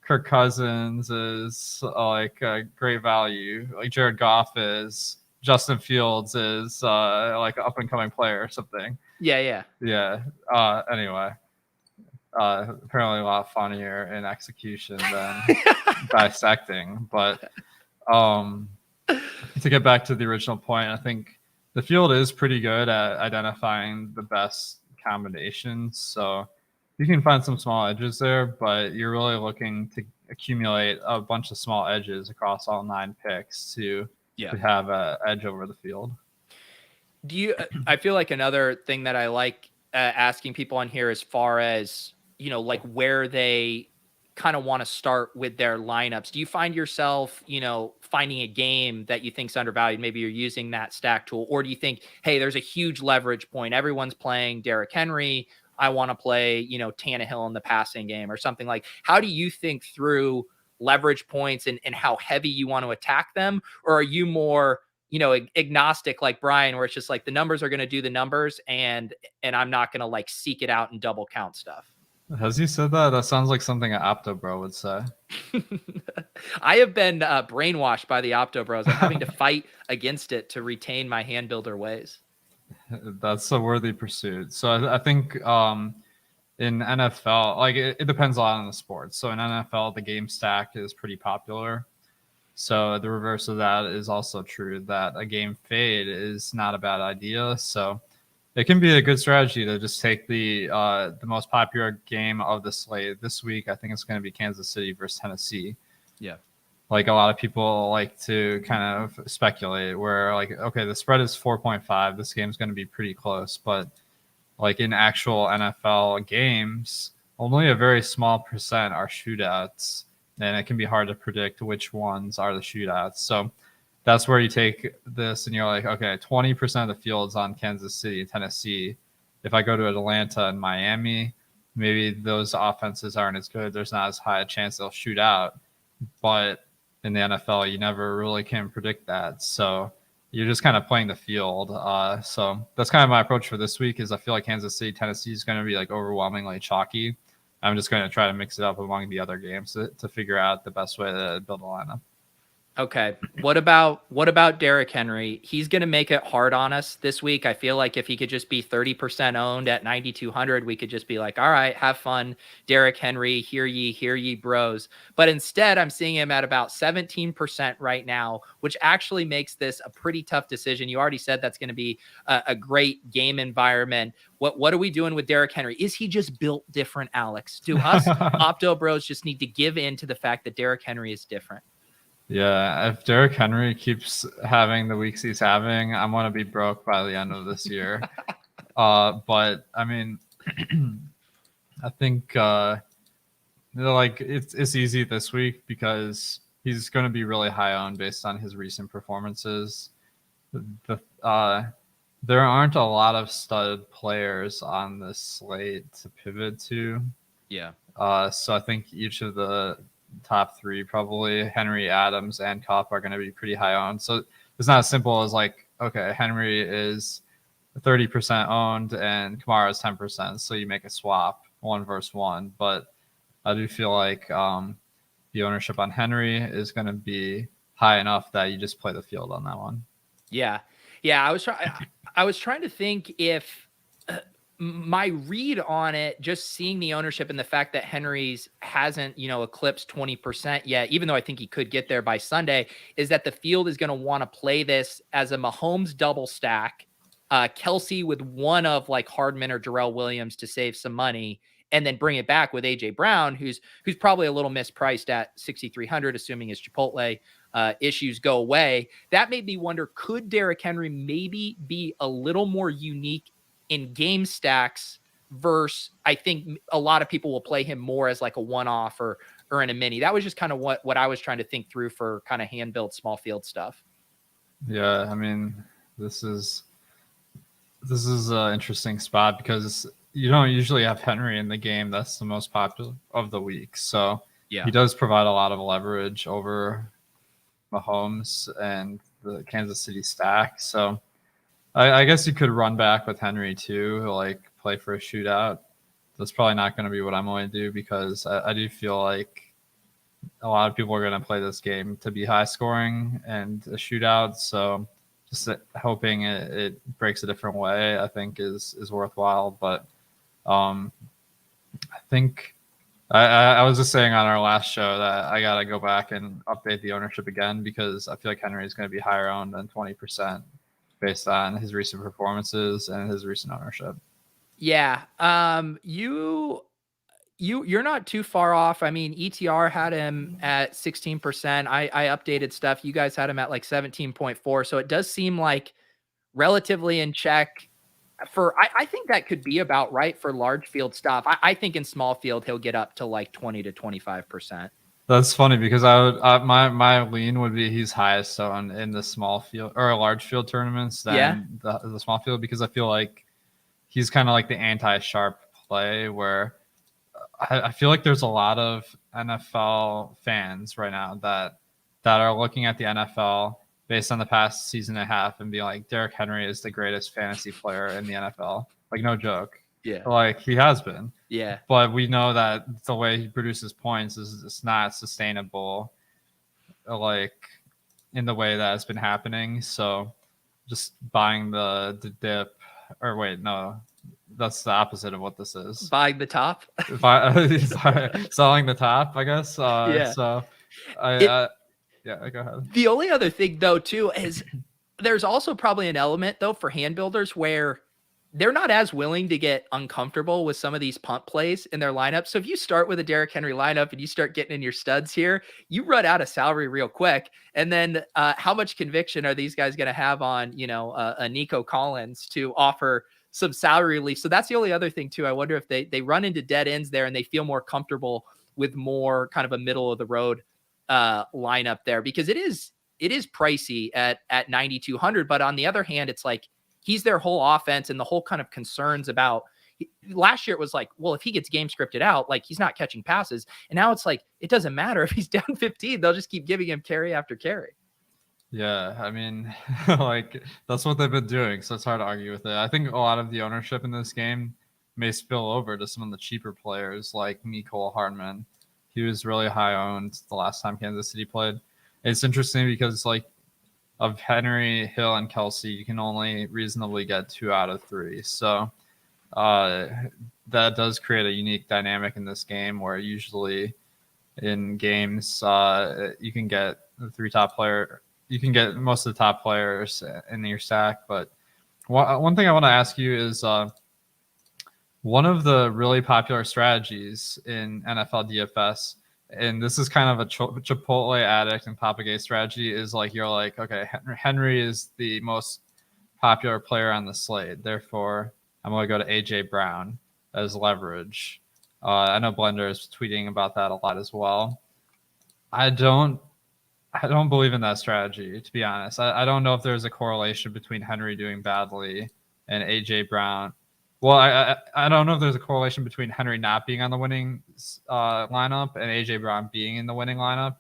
Kirk Cousins is like a great value, like Jared Goff is, Justin Fields is like an up-and-coming player or something. Yeah. Anyway, apparently a lot funnier in execution than dissecting. But to get back to the original point, I think the field is pretty good at identifying the best combinations. So you can find some small edges there, but you're really looking to accumulate a bunch of small edges across all 9 picks to have an edge over the field. I feel like another thing that I like asking people on here as far as, like where they kind of want to start with their lineups. Do you find yourself, finding a game that you think's undervalued? Maybe you're using that stack tool, or do you think, hey, there's a huge leverage point. Everyone's playing Derrick Henry. I want to play, Tannehill in the passing game or something. Like, how do you think through leverage points and how heavy you want to attack them? Or are you more, agnostic like Brian, where it's just like the numbers are going to do the numbers and I'm not going to like seek it out and double count stuff? Has he said that? That sounds like something an Opto Bro would say. I have been brainwashed by the Opto Bros. I'm having to fight against it to retain my hand builder ways. That's a worthy pursuit. So I think in NFL, like it depends a lot on the sport. So in NFL, the game stack is pretty popular. So the reverse of that is also true, that a game fade is not a bad idea. So it can be a good strategy to just take the most popular game of the slate this week. I think it's going to be Kansas City versus Tennessee. Yeah. Like a lot of people like to kind of speculate where like, okay, the spread is 4.5. This game's going to be pretty close. But like in actual NFL games, only a very small percent are shootouts. And it can be hard to predict which ones are the shootouts. So that's where you take this and you're like, okay, 20% of the field's on Kansas City and Tennessee. If I go to Atlanta and Miami, maybe those offenses aren't as good. There's not as high a chance they'll shoot out. But in the NFL, you never really can predict that. So you're just kind of playing the field. So that's kind of my approach for this week is I feel like Kansas City, Tennessee is going to be like overwhelmingly chalky. I'm just going to try to mix it up among the other games to figure out the best way to build a lineup. Okay. What about Derrick Henry? He's going to make it hard on us this week. I feel like if he could just be 30% owned at 9,200, we could just be like, all right, have fun. Derrick Henry, hear ye, bros. But instead, I'm seeing him at about 17% right now, which actually makes this a pretty tough decision. You already said that's going to be a great game environment. What are we doing with Derrick Henry? Is he just built different, Alex? Do us opto bros just need to give in to the fact that Derrick Henry is different? Yeah, if Derrick Henry keeps having the weeks he's having, I'm gonna be broke by the end of this year. But I mean, I think like it's easy this week because he's gonna be really high owned based on his recent performances. There aren't a lot of stud players on this slate to pivot to. Yeah. So I think each of the top three, probably Henry, Adams, and Kupp, are going to be pretty high owned. So it's not as simple as like, okay, Henry is 30% owned and Kamara is 10%. So you make a swap 1 versus 1. But I do feel like the ownership on Henry is going to be high enough that you just play the field on that one. Yeah. Yeah. I was trying to think if my read on it, just seeing the ownership and the fact that Henry's hasn't, eclipsed 20% yet, even though I think he could get there by Sunday, is that the field is going to want to play this as a Mahomes double stack, Kelsey with one of like Hardman or Jerrell Williams to save some money, and then bring it back with AJ Brown, who's probably a little mispriced at 6,300, assuming his Chipotle issues go away. That made me wonder, could Derrick Henry maybe be a little more unique in game stacks versus I think a lot of people will play him more as like a one-off or in a mini. That was just kind of what I was trying to think through for kind of hand-built small field stuff. Yeah, I mean, this is an interesting spot because you don't usually have Henry in the game that's the most popular of the week. So yeah, he does provide a lot of leverage over Mahomes and the Kansas City stack. So I guess you could run back with Henry too, like play for a shootout. That's probably not going to be what I'm going to do because I do feel like a lot of people are going to play this game to be high scoring and a shootout. So just hoping it breaks a different way, I think is worthwhile. But I think I was just saying on our last show that I got to go back and update the ownership again because I feel like Henry is going to be higher owned than 20%. Based on his recent performances and his recent ownership. Yeah. You're not too far off. I mean, ETR had him at 16%. I updated stuff. You guys had him at like 17.4. So it does seem like relatively in check I think that could be about right for large field stuff. I think in small field, he'll get up to like 20 to 25%. That's funny because my lean would be he's highest on in the small field or large field tournaments than the small field because I feel like he's kind of like the anti-sharp play where I feel like there's a lot of NFL fans right now that are looking at the NFL based on the past season and a half and be like, Derrick Henry is the greatest fantasy player in the NFL. Like, no joke. Yeah. Like, he has been. Yeah. But we know that the way he produces points is it's not sustainable, like, in the way that has been happening. So just buying the dip, or wait, no, that's the opposite of what this is. Buying the top? Selling the top, I guess. Yeah. So yeah, go ahead. The only other thing, though, too, is there's also probably an element, though, for hand builders where they're not as willing to get uncomfortable with some of these punt plays in their lineup. So if you start with a Derrick Henry lineup and you start getting in your studs here, you run out of salary real quick. And then how much conviction are these guys going to have on, a Nico Collins to offer some salary relief? So that's the only other thing, too. I wonder if they run into dead ends there and they feel more comfortable with more kind of a middle of the road lineup there, because it is pricey at 9,200. But on the other hand, it's like he's their whole offense, and the whole kind of concerns about last year, it was like, well, if he gets game scripted out, like he's not catching passes. And now it's like, it doesn't matter if he's down 15, they'll just keep giving him carry after carry. Yeah. I mean, like that's what they've been doing. So it's hard to argue with it. I think a lot of the ownership in this game may spill over to some of the cheaper players like Mecole Hardman. He was really high owned the last time Kansas City played. it's interesting because like of Henry, Hill, and Kelsey, you can only reasonably get 2 out of 3. So that does create a unique dynamic in this game where usually in games you can get the 3 top player. You can get most of the top players in your stack. But one thing I want to ask you is one of the really popular strategies in NFL DFS, and this is kind of a Chipotle addict and Papagay strategy, is like you're like, okay, Henry is the most popular player on the slate. Therefore, I'm going to go to AJ Brown as leverage. I know Blender is tweeting about that a lot as well. I don't believe in that strategy, to be honest. I don't know if there's a correlation between Henry doing badly and AJ Brown. Well, I don't know if there's a correlation between Henry not being on the winning lineup and AJ Brown being in the winning lineup,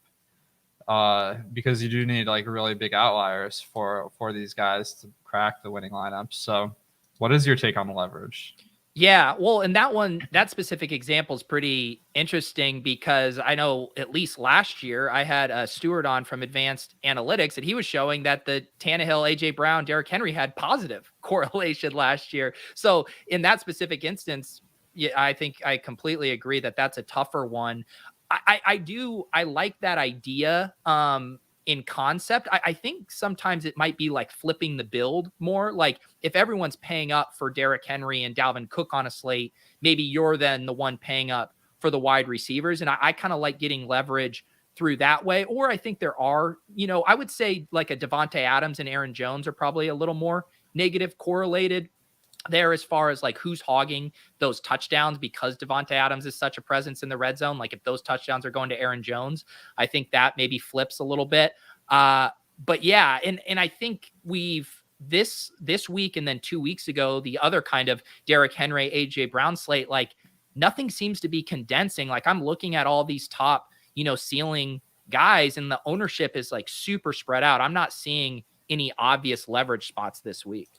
because you do need like really big outliers for these guys to crack the winning lineup. So, what is your take on the leverage? Yeah, well, and that specific example is pretty interesting because I know at least last year I had Stuart on from Advanced Analytics, and he was showing that the Tannehill, AJ Brown, Derrick Henry had positive correlation last year. So in that specific instance, yeah, I think I completely agree that that's a tougher one. I like that idea. In concept, I think sometimes it might be like flipping the build more. Like if everyone's paying up for Derrick Henry and Dalvin Cook on a slate, maybe you're then the one paying up for the wide receivers. And I kind of like getting leverage through that way. Or I think there are, I would say like a Devontae Adams and Aaron Jones are probably a little more negative correlated there as far as like who's hogging those touchdowns because Devontae Adams is such a presence in the red zone. Like if those touchdowns are going to Aaron Jones, I think that maybe flips a little bit. But yeah, and I think we've this week and then 2 weeks ago, the other kind of Derrick Henry, AJ Brown slate, like nothing seems to be condensing. Like I'm looking at all these top, ceiling guys and the ownership is like super spread out. I'm not seeing any obvious leverage spots this week.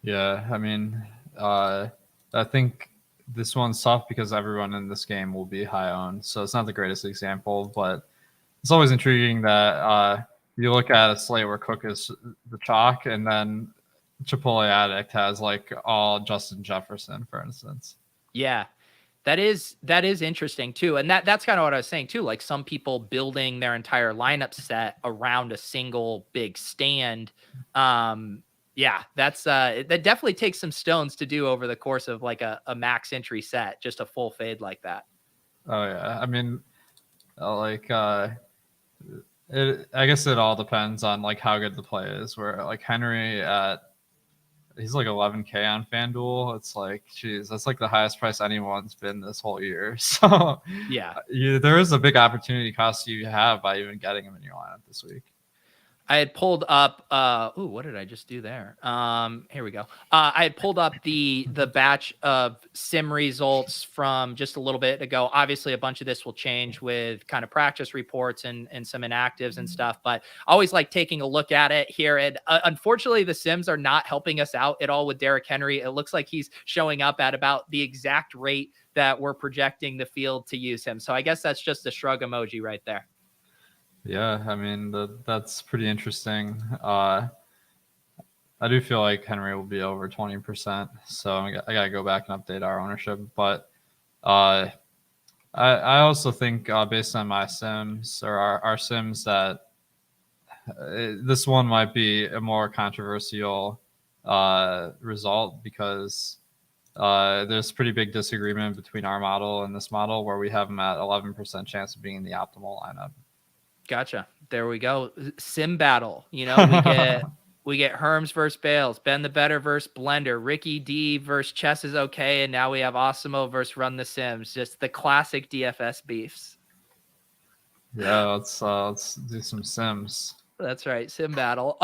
Yeah, I mean, I think this one's tough because everyone in this game will be high owned. So it's not the greatest example, but it's always intriguing that you look at a slate where Cook is the chalk and then Chipotle Addict has like all Justin Jefferson, for instance. Yeah, that is interesting too. And that's kind of what I was saying too. Like some people building their entire lineup set around a single big stand. Yeah, that definitely takes some stones to do over the course of like a max entry set, just a full fade like that. Oh yeah, I mean, I guess it all depends on like how good the play is. Where like Henry he's like 11K on FanDuel. It's like, geez, that's like the highest price anyone's been this whole year. So yeah, there is a big opportunity cost you have by even getting him in your lineup this week. I had pulled up, what did I just do there? Here we go. I had pulled up the batch of sim results from just a little bit ago. Obviously, a bunch of this will change with kind of practice reports and some inactives and stuff, but I always like taking a look at it here. And unfortunately, the sims are not helping us out at all with Derrick Henry. It looks like he's showing up at about the exact rate that we're projecting the field to use him. So I guess that's just a shrug emoji right there. Yeah, I mean, that's pretty interesting. I do feel like Henry will be over 20%, so I got to go back and update our ownership. But I also think based on my sims or our sims that this one might be a more controversial result because there's pretty big disagreement between our model and this model where we have them at 11% chance of being in the optimal lineup. Gotcha. There we go. Sim battle. We get Herms versus Bales, Ben the Better versus Blender, Ricky D versus Chess is okay, and now we have Awesemo versus Run the Sims. Just the classic DFS beefs. Yeah, let's do some sims. That's right, sim battle.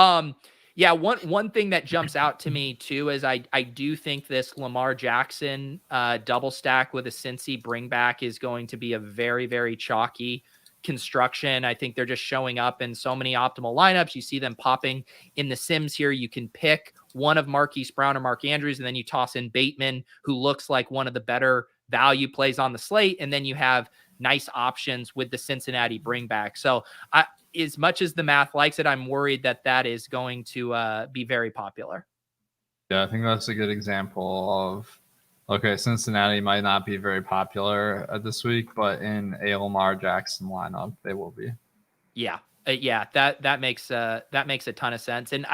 Yeah, one thing that jumps out to me too is I do think this Lamar Jackson double stack with a Cincy bring back is going to be a very, very chalky construction. I think they're just showing up in so many optimal lineups. You see them popping in the sims here. You can pick one of Marquise Brown or Mark Andrews, and then you toss in Bateman, who looks like one of the better value plays on the slate. And then you have nice options with the Cincinnati bring back. So as much as the math likes it, I'm worried that is going to be very popular. Yeah, I think that's a good example of, okay, Cincinnati might not be very popular this week, but in a Lamar Jackson lineup, they will be. Yeah. That makes a ton of sense. And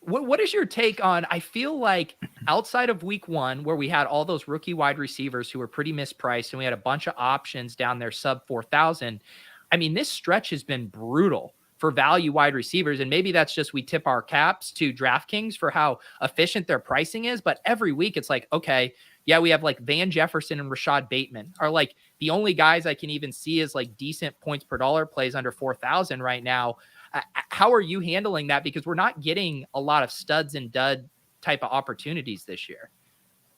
what is your take on, I feel like outside of week 1, where we had all those rookie wide receivers who were pretty mispriced and we had a bunch of options down there sub 4,000. I mean, this stretch has been brutal for value wide receivers. And maybe that's just, we tip our caps to DraftKings for how efficient their pricing is. But every week it's like, okay, yeah, we have like Van Jefferson and Rashad Bateman are like the only guys I can even see as like decent points per dollar plays under 4,000 right now. How are you handling that? Because we're not getting a lot of studs and dud type of opportunities this year.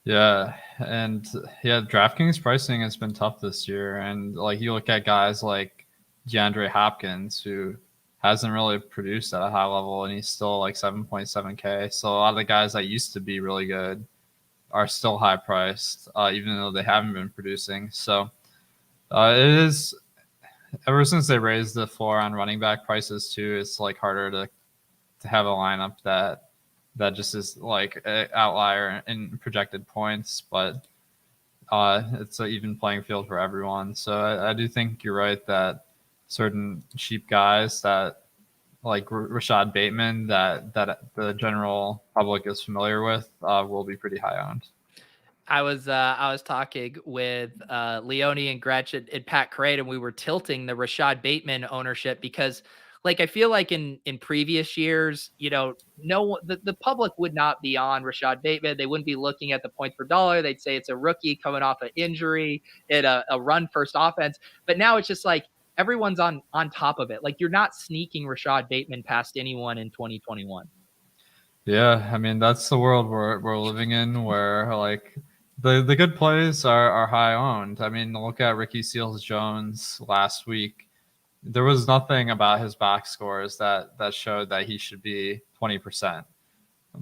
Yeah. And yeah, DraftKings pricing has been tough this year. And like, you look at guys like DeAndre Hopkins, who hasn't really produced at a high level, and he's still like 7.7K. So a lot of the guys that used to be really good are still high priced, even though they haven't been producing. So it is, ever since they raised the floor on running back prices too, it's like harder to have a lineup that just is like an outlier in projected points, but it's an even playing field for everyone. So I do think you're right that certain cheap guys that like Rashad Bateman that the general public is familiar with will be pretty high owned. I was talking with Leone and Gretchen and Pat Crate, and we were tilting the Rashad Bateman ownership because, like, I feel like in previous years, you know, the public would not be on Rashad Bateman. They wouldn't be looking at the points per dollar. They'd say it's a rookie coming off an injury in a run first offense. But now it's just like everyone's on top of it. Like, you're not sneaking Rashad Bateman past anyone in 2021. Yeah, I mean, that's the world we're living in, where like the good plays are high owned. I mean, look at Ricky Seals-Jones last week. There was nothing about his box scores that showed that he should be 20%,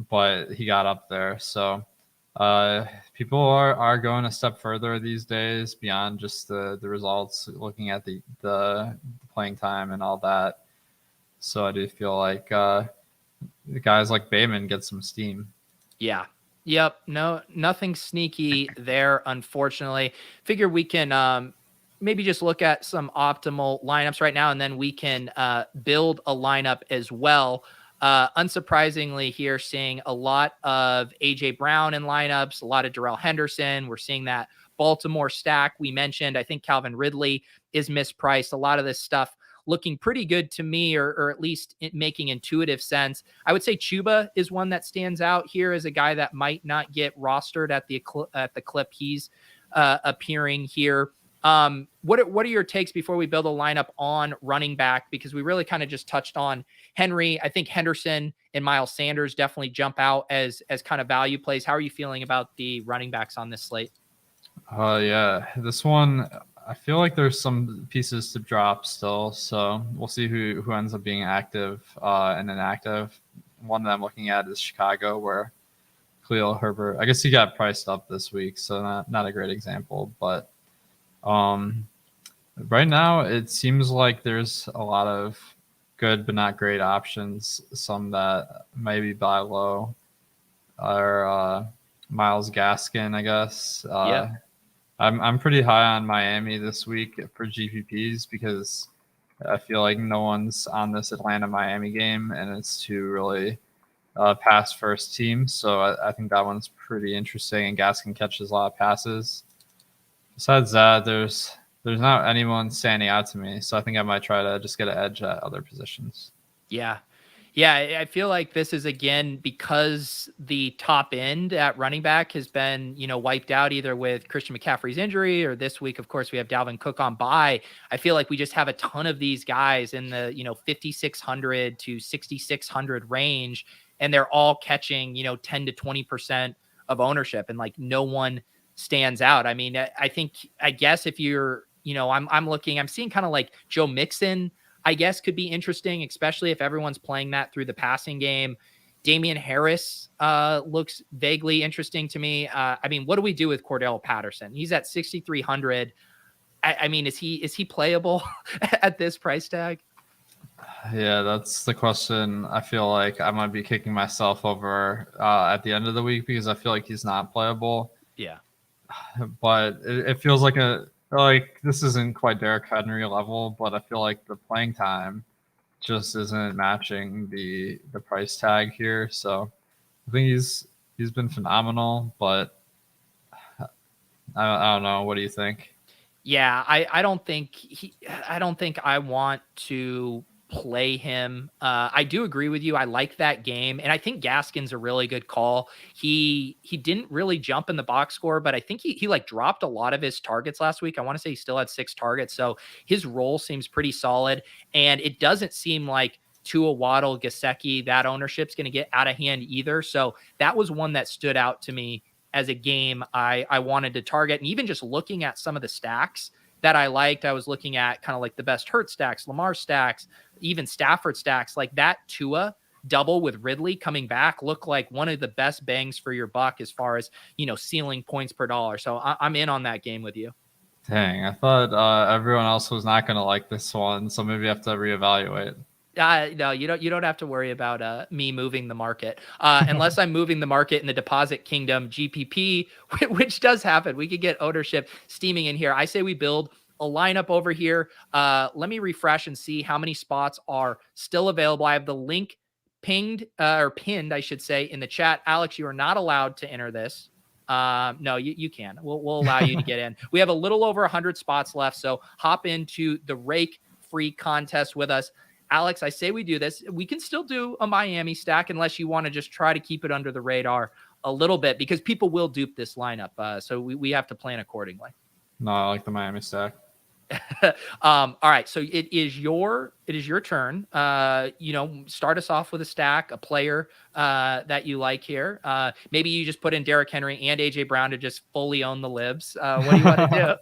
but he got up there. So people are going a step further these days beyond just the results, looking at the playing time and all that. So I do feel like guys like Bateman get some steam. Yeah. Yep. No, nothing sneaky there, unfortunately. Figure we can maybe just look at some optimal lineups right now, and then we can build a lineup as well. Unsurprisingly here, seeing a lot of AJ Brown in lineups, a lot of Darrell Henderson. We're seeing that Baltimore stack we mentioned. I think Calvin Ridley is mispriced. A lot of this stuff looking pretty good to me, or at least making intuitive sense. I would say Chuba is one that stands out here as a guy that might not get rostered at the clip he's appearing here. What are your takes before we build a lineup on running back? Because we really kind of just touched on Henry. I think Henderson and Miles Sanders definitely jump out as kind of value plays. How are you feeling about the running backs on this slate? Yeah, this one, I feel like there's some pieces to drop still. So we'll see who ends up being active and inactive. One that I'm looking at is Chicago, where Khalil Herbert, I guess he got priced up this week, so not a great example, but right now it seems like there's a lot of good but not great options. Some that maybe buy low are Myles Gaskin, I guess. Yeah. I'm pretty high on Miami this week for GPPs because I feel like no one's on this Atlanta-Miami game, and it's two really pass first teams. So I think that one's pretty interesting, and Gaskin catches a lot of passes. Besides that, there's not anyone standing out to me, so I think I might try to just get an edge at other positions. Yeah, I feel like this is, again, because the top end at running back has been, wiped out either with Christian McCaffrey's injury, or this week, of course, we have Dalvin Cook on bye. I feel like we just have a ton of these guys in the, 5,600 to 6,600 range, and they're all catching, 10 to 20% of ownership, and like no one stands out. I mean, I guess if you're, I'm seeing kind of like Joe Mixon, I guess, could be interesting, especially if everyone's playing that through the passing game. Damian Harris looks vaguely interesting to me. I mean, what do we do with Cordell Patterson? He's at 6,300. I mean, is he playable at this price tag? Yeah, that's the question. I feel like I might be kicking myself over at the end of the week because I feel like he's not playable. Yeah. But it feels like this isn't quite Derrick Henry level, but I feel like the playing time just isn't matching the price tag here. So I think he's been phenomenal, but I don't know. What do you think? Yeah, I don't think I want to play him. I do agree with you. I like that game, and I think Gaskin's a really good call. He didn't really jump in the box score, but I think he like dropped a lot of his targets last week. I want to say he still had 6 targets, so his role seems pretty solid, and it doesn't seem like Tua, Waddle, Gesicki, that ownership's going to get out of hand either. So that was one that stood out to me as a game I wanted to target. And even just looking at some of the stacks that I liked, I was looking at kind of like the best Hurt stacks, Lamar stacks, even Stafford stacks, like that Tua double with Ridley coming back looked like one of the best bangs for your buck as far as, ceiling points per dollar. So I'm in on that game with you. Dang, I thought everyone else was not going to like this one, so maybe I have to reevaluate. No, you don't have to worry about me moving the market unless I'm moving the market in the Deposit Kingdom GPP, which does happen. We could get ownership steaming in here. I say we build a lineup over here. Let me refresh and see how many spots are still available. I have the link pinned, I should say, in the chat. Alex, you are not allowed to enter this. No, you can. We'll allow you to get in. We have a little over 100 spots left, so hop into the rake free contest with us. Alex, I say we do this. We can still do a Miami stack unless you want to just try to keep it under the radar a little bit because people will dupe this lineup. So we have to plan accordingly. No, I like the Miami stack. All right. So it is your turn. Start us off with a stack, a player that you like here. Maybe you just put in Derrick Henry and AJ Brown to just fully own the libs. What do you want to do?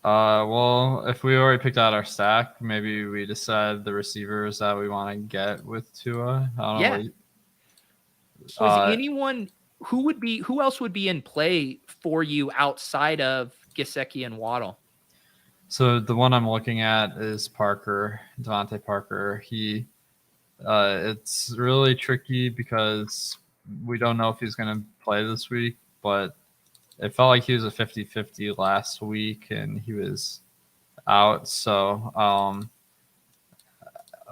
Well, if we already picked out our stack, maybe we decide the receivers that we want to get with Tua. I don't know. So is anyone who else would be in play for you outside of Gesicki and Waddle? So the one I'm looking at is Devontae Parker. It's really tricky because we don't know if he's going to play this week, but it felt like he was a 50-50 last week and he was out. So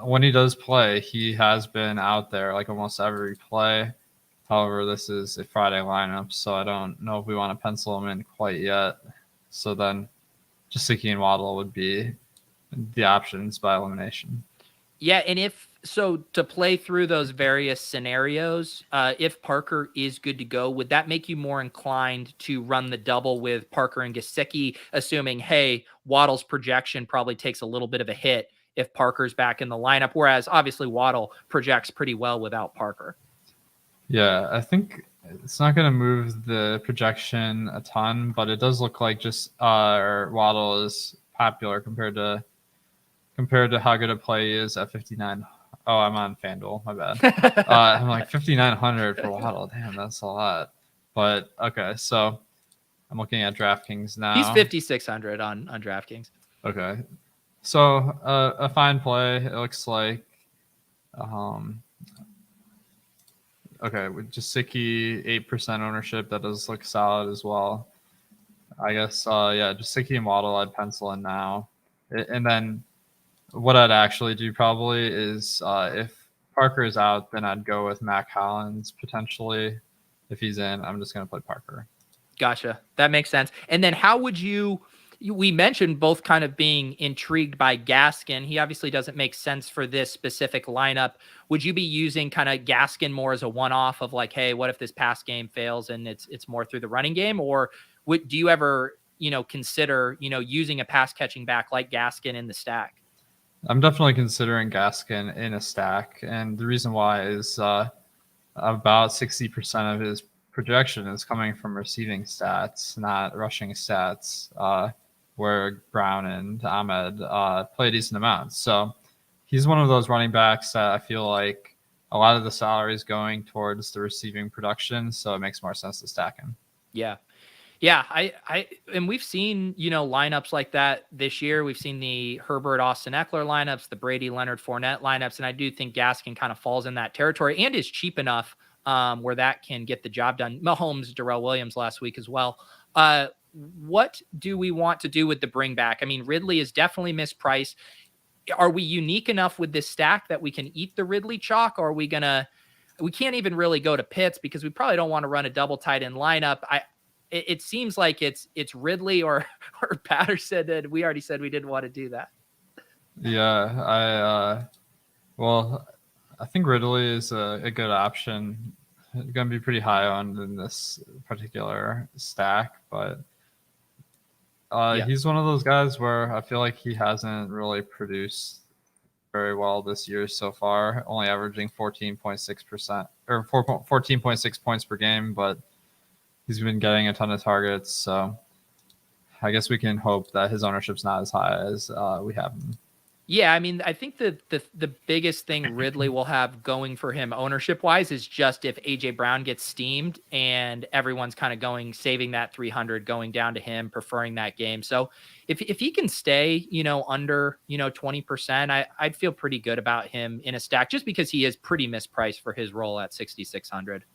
when he does play, he has been out there like almost every play. However, this is a Friday lineup, so I don't know if we want to pencil him in quite yet. So then Gesicki and Waddle would be the options by elimination. Yeah, and to play through those various scenarios, if Parker is good to go, would that make you more inclined to run the double with Parker and Gesicki, assuming, hey, Waddle's projection probably takes a little bit of a hit if Parker's back in the lineup, whereas obviously Waddle projects pretty well without Parker? Yeah, I think it's not going to move the projection a ton, but it does look like Waddle is popular compared to how good a play is at 59. Oh, I'm on FanDuel. My bad. I'm like 5,900 for Waddle. Damn, that's a lot. But okay, so I'm looking at DraftKings now. He's 5,600 on DraftKings. Okay, so a fine play. It looks like. Okay, with Gesicki 8% ownership, that does look solid as well. I guess Gesicki and Waddle I'd pencil in now, and then. What I'd actually do probably is if Parker is out, then I'd go with Mac Hollins potentially. If he's in, I'm just going to play Parker. Gotcha. That makes sense. And then how would we mentioned both kind of being intrigued by Gaskin. He obviously doesn't make sense for this specific lineup. Would you be using kind of Gaskin more as a one-off of like, hey, what if this pass game fails and it's more through the running game? Or do you ever, consider, using a pass catching back like Gaskin in the stack? I'm definitely considering Gaskin in a stack, and the reason why is about 60% of his projection is coming from receiving stats, not rushing stats, where Brown and Ahmed play a decent amount. So he's one of those running backs that I feel like a lot of the salary is going towards the receiving production, so it makes more sense to stack him. Yeah. Yeah, and we've seen, lineups like that this year. We've seen the Herbert, Austin Eckler lineups, the Brady, Leonard Fournette lineups, and I do think Gaskin kind of falls in that territory and is cheap enough where that can get the job done. Mahomes, Darrell Williams last week as well. What do we want to do with the bring back? I mean, Ridley is definitely mispriced. Are we unique enough with this stack that we can eat the Ridley chalk, or are we we can't even really go to Pitts because we probably don't want to run a double tight end lineup. It seems like it's Ridley or Patterson, and we already said we didn't want to do that. Yeah, I think Ridley is a good option. It's going to be pretty high on in this particular stack, but he's one of those guys where I feel like he hasn't really produced very well this year so far, only averaging 14.6% or 14.6 points per game, but he's been getting a ton of targets. So I guess we can hope that his ownership's not as high as we have him. Yeah, I mean, I think the biggest thing Ridley will have going for him ownership wise is just if AJ Brown gets steamed and everyone's kind of saving that 300, going down to him, preferring that game. So if he can stay, under, 20%, I'd feel pretty good about him in a stack just because he is pretty mispriced for his role at 6,600.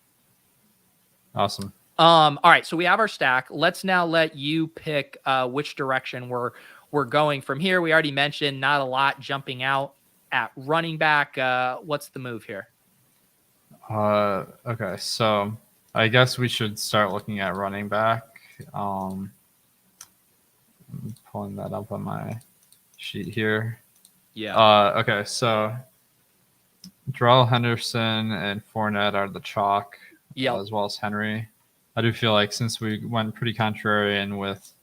Awesome. All right, so we have our stack. Let's now let you pick which direction we're going from here. We already mentioned not a lot jumping out at running back. What's the move here? Okay, so I guess we should start looking at running back. I'm pulling that up on my sheet here. Yeah. Okay, so Jerrell Henderson and Fournette are the chalk, as well as Henry. I do feel like since we went pretty contrarian with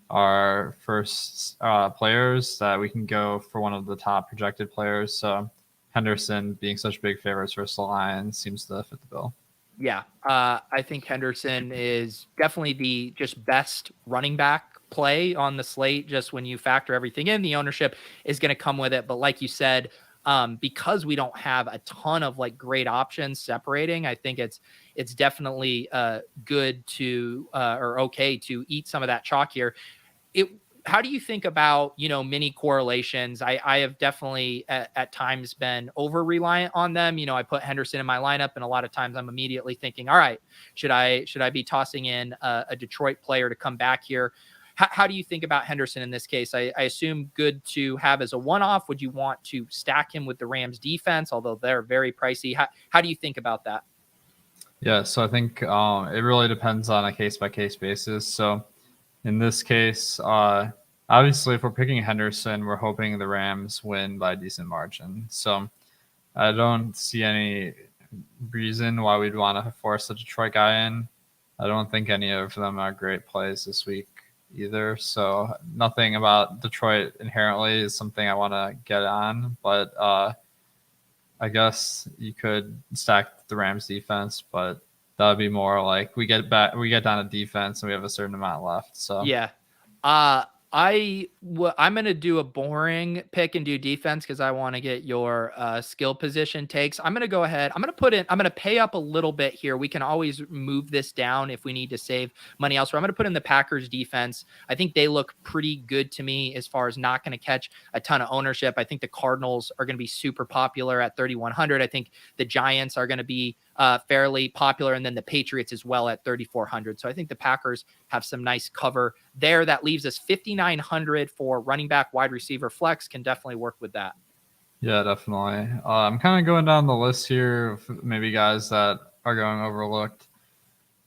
our first players, that we can go for one of the top projected players. So Henderson, being such big favorites versus the Lions, seems to fit the bill. Yeah, I think Henderson is definitely the just best running back play on the slate. Just when you factor everything in, the ownership is going to come with it. But like you said, because we don't have a ton of great options separating, I think it's definitely good to or okay to eat some of that chalk here. How do you think about, mini correlations? I have definitely at times been over reliant on them. I put Henderson in my lineup, and a lot of times I'm immediately thinking, all right, should I be tossing in a Detroit player to come back here? How do you think about Henderson in this case? I assume good to have as a one-off. Would you want to stack him with the Rams defense, although they're very pricey? How do you think about that? Yeah, so I think it really depends on a case-by-case basis. So in this case, obviously, if we're picking Henderson, we're hoping the Rams win by a decent margin. So I don't see any reason why we'd want to force a Detroit guy in. I don't think any of them are great plays this week either. So nothing about Detroit inherently is something I want to get on. But I guess you could stack the Rams defense, but that would be more like we get down to defense and we have a certain amount left. So yeah, I'm going to do a boring pick and do defense because I want to get your skill position takes. I'm going to go ahead. I'm going to pay up a little bit here. We can always move this down if we need to save money elsewhere. I'm going to put in the Packers defense. I think they look pretty good to me as far as not going to catch a ton of ownership. I think the Cardinals are going to be super popular at 3,100. I think the Giants are going to be fairly popular, and then the Patriots as well at 3,400. So I think the Packers have some nice cover there. That leaves us 5,900 for running back, wide receiver, flex. Can definitely work with that. Yeah, definitely. I'm kind of going down the list here of maybe guys that are going overlooked.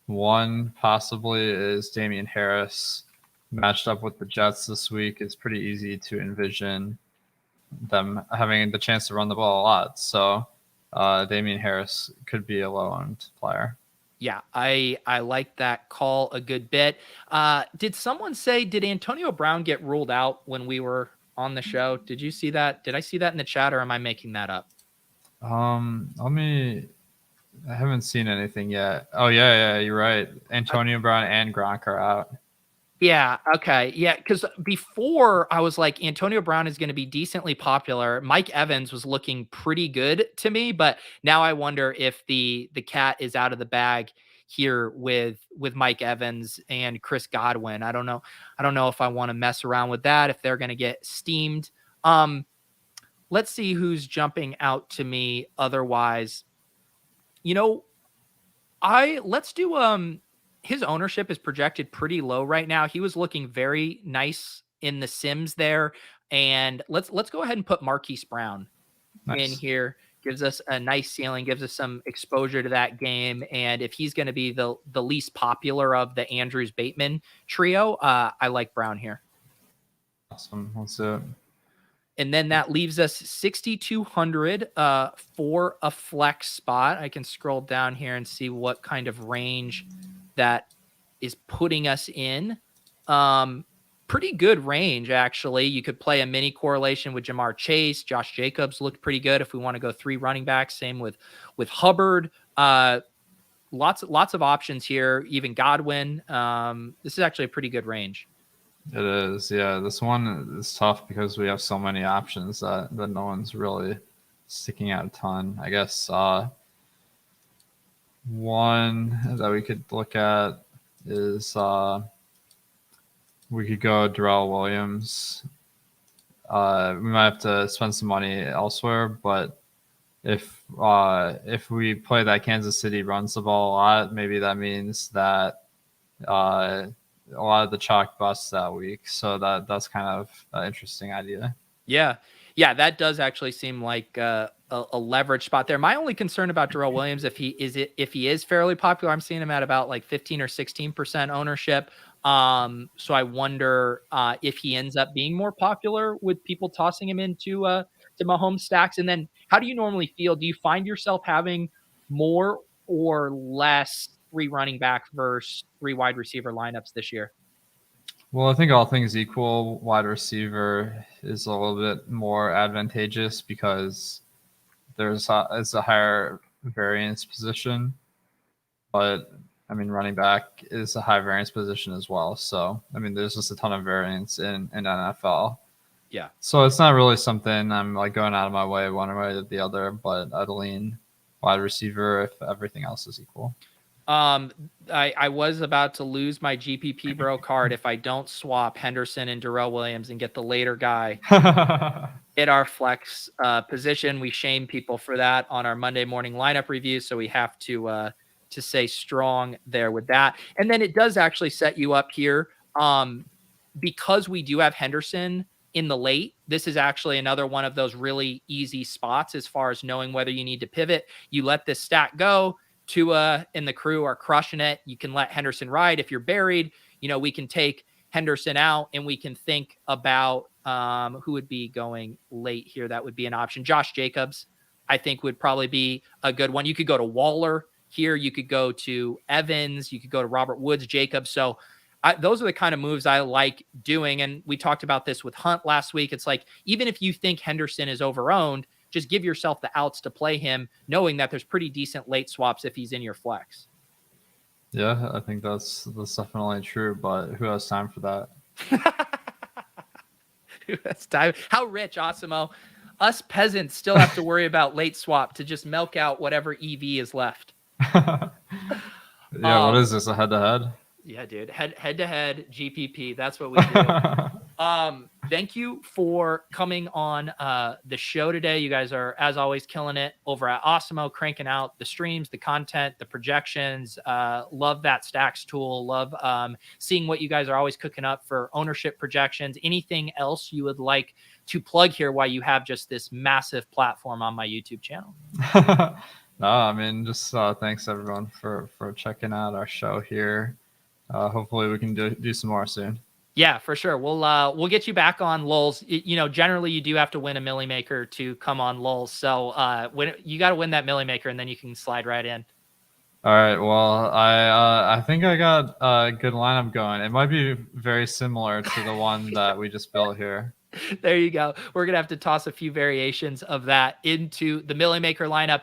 One possibly is Damian Harris, matched up with the Jets this week. It's pretty easy to envision them having the chance to run the ball a lot. So Damian Harris could be a low-owned player. Yeah, I like that call a good bit. Did someone say, did Antonio Brown get ruled out when we were on the show? Did you see that? Did I see that in the chat, or am I making that up? I haven't seen anything yet. Oh, yeah, you're right. Antonio Brown and Gronk are out. Yeah. Okay. Yeah. Because before I was like, Antonio Brown is going to be decently popular. Mike Evans was looking pretty good to me, but now I wonder if the cat is out of the bag here with Mike Evans and Chris Godwin. I don't know if I want to mess around with that, if they're going to get steamed. Let's see who's jumping out to me otherwise. Let's do his ownership is projected pretty low right now. He was looking very nice in the Sims there. And let's go ahead and put Marquise Brown in here. Gives us a nice ceiling, gives us some exposure to that game. And if he's going to be the least popular of the Andrews Bateman trio, I like Brown here. Awesome. Let's do it. And then that leaves us 6,200 for a flex spot. I can scroll down here and see what kind of range that is putting us in. Pretty good range, actually. You could play a mini correlation with Jamar Chase. Josh Jacobs looked pretty good if we want to go 3 running backs. Same with Hubbard. Lots of options here. Even Godwin. This is actually a pretty good range. It is, yeah. This one is tough because we have so many options that no one's really sticking out a ton. I guess one that we could look at is we could go Darrell Williams. We might have to spend some money elsewhere, but if we play that Kansas City runs the ball a lot, maybe that means that a lot of the chalk busts that week. So that's kind of an interesting idea. Yeah, that does actually seem like a leverage spot there. My only concern about Jerrell Williams, if he is fairly popular, I'm seeing him at about like 15 or 16% ownership. So I wonder if he ends up being more popular with people tossing him into to Mahomes stacks. And then how do you normally feel? Do you find yourself having more or less 3 running back versus 3 wide receiver lineups this year? Well, I think all things equal, wide receiver is a little bit more advantageous because it's a higher variance position. But I mean, running back is a high variance position as well. So I mean, there's just a ton of variance in NFL. Yeah. So it's not really something I'm like going out of my way one way or the other, but I'd lean wide receiver if everything else is equal. I was about to lose my GPP bro card if I don't swap Henderson and Darrell Williams and get the later guy at our flex position. We shame people for that on our Monday morning lineup review, so we have to stay strong there with that. And then it does actually set you up here because we do have Henderson in the late. This is actually another one of those really easy spots as far as knowing whether you need to pivot. You let this stack go. Tua and the crew are crushing it. You can let Henderson ride. If you're buried, we can take Henderson out and we can think about who would be going late here. That would be an option. Josh Jacobs, I think, would probably be a good one. You could go to Waller here. You could go to Evans. You could go to Robert Woods, Jacobs. So those are the kind of moves I like doing. And we talked about this with Hunt last week. It's like, even if you think Henderson is overowned, just give yourself the outs to play him, knowing that there's pretty decent late swaps if he's in your flex. Yeah, I think that's definitely true, but who has time for that? Who has time? How rich, Awesemo? Us peasants still have to worry about late swap to just milk out whatever EV is left. Yeah, what is this, a head-to-head? Yeah, dude. Head-to-head GPP. That's what we do. Thank you for coming on the show today. You guys are, as always, killing it over at Awesemo, cranking out the streams, the content, the projections. Love that stacks tool. Love seeing what you guys are always cooking up for ownership projections. Anything else you would like to plug here while you have just this massive platform on my YouTube channel? No, I mean, just thanks everyone for checking out our show here. Hopefully we can do some more soon. Yeah, for sure. We'll get you back on Lulz. Generally you do have to win a Millie Maker to come on Lulz. So when you got to win that Millie Maker and then you can slide right in. All right. Well, I think I got a good lineup going. It might be very similar to the one that we just built here. There you go. We're going to have to toss a few variations of that into the Millie Maker lineup.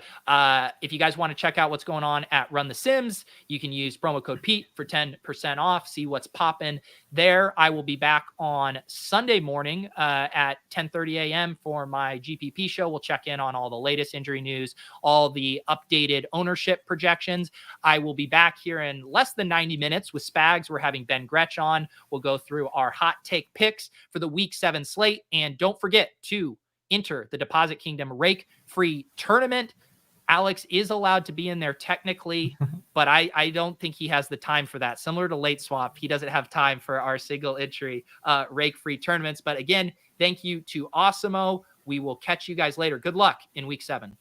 If you guys want to check out what's going on at Run the Sims, you can use promo code Pete for 10% off. See what's popping there. I will be back on Sunday morning at 10:30 a.m. for my GPP show. We'll check in on all the latest injury news, all the updated ownership projections. I will be back here in less than 90 minutes with Spags. We're having Ben Gretsch on. We'll go through our hot take picks for the Week 7 slate. And don't forget to enter the Deposit Kingdom Rake Free Tournament. Alex is allowed to be in there technically, but I don't think he has the time for that. Similar to Late Swap, he doesn't have time for our single entry rake free tournaments. But again, thank you to Awesemo. We will catch you guys later. Good luck in Week 7.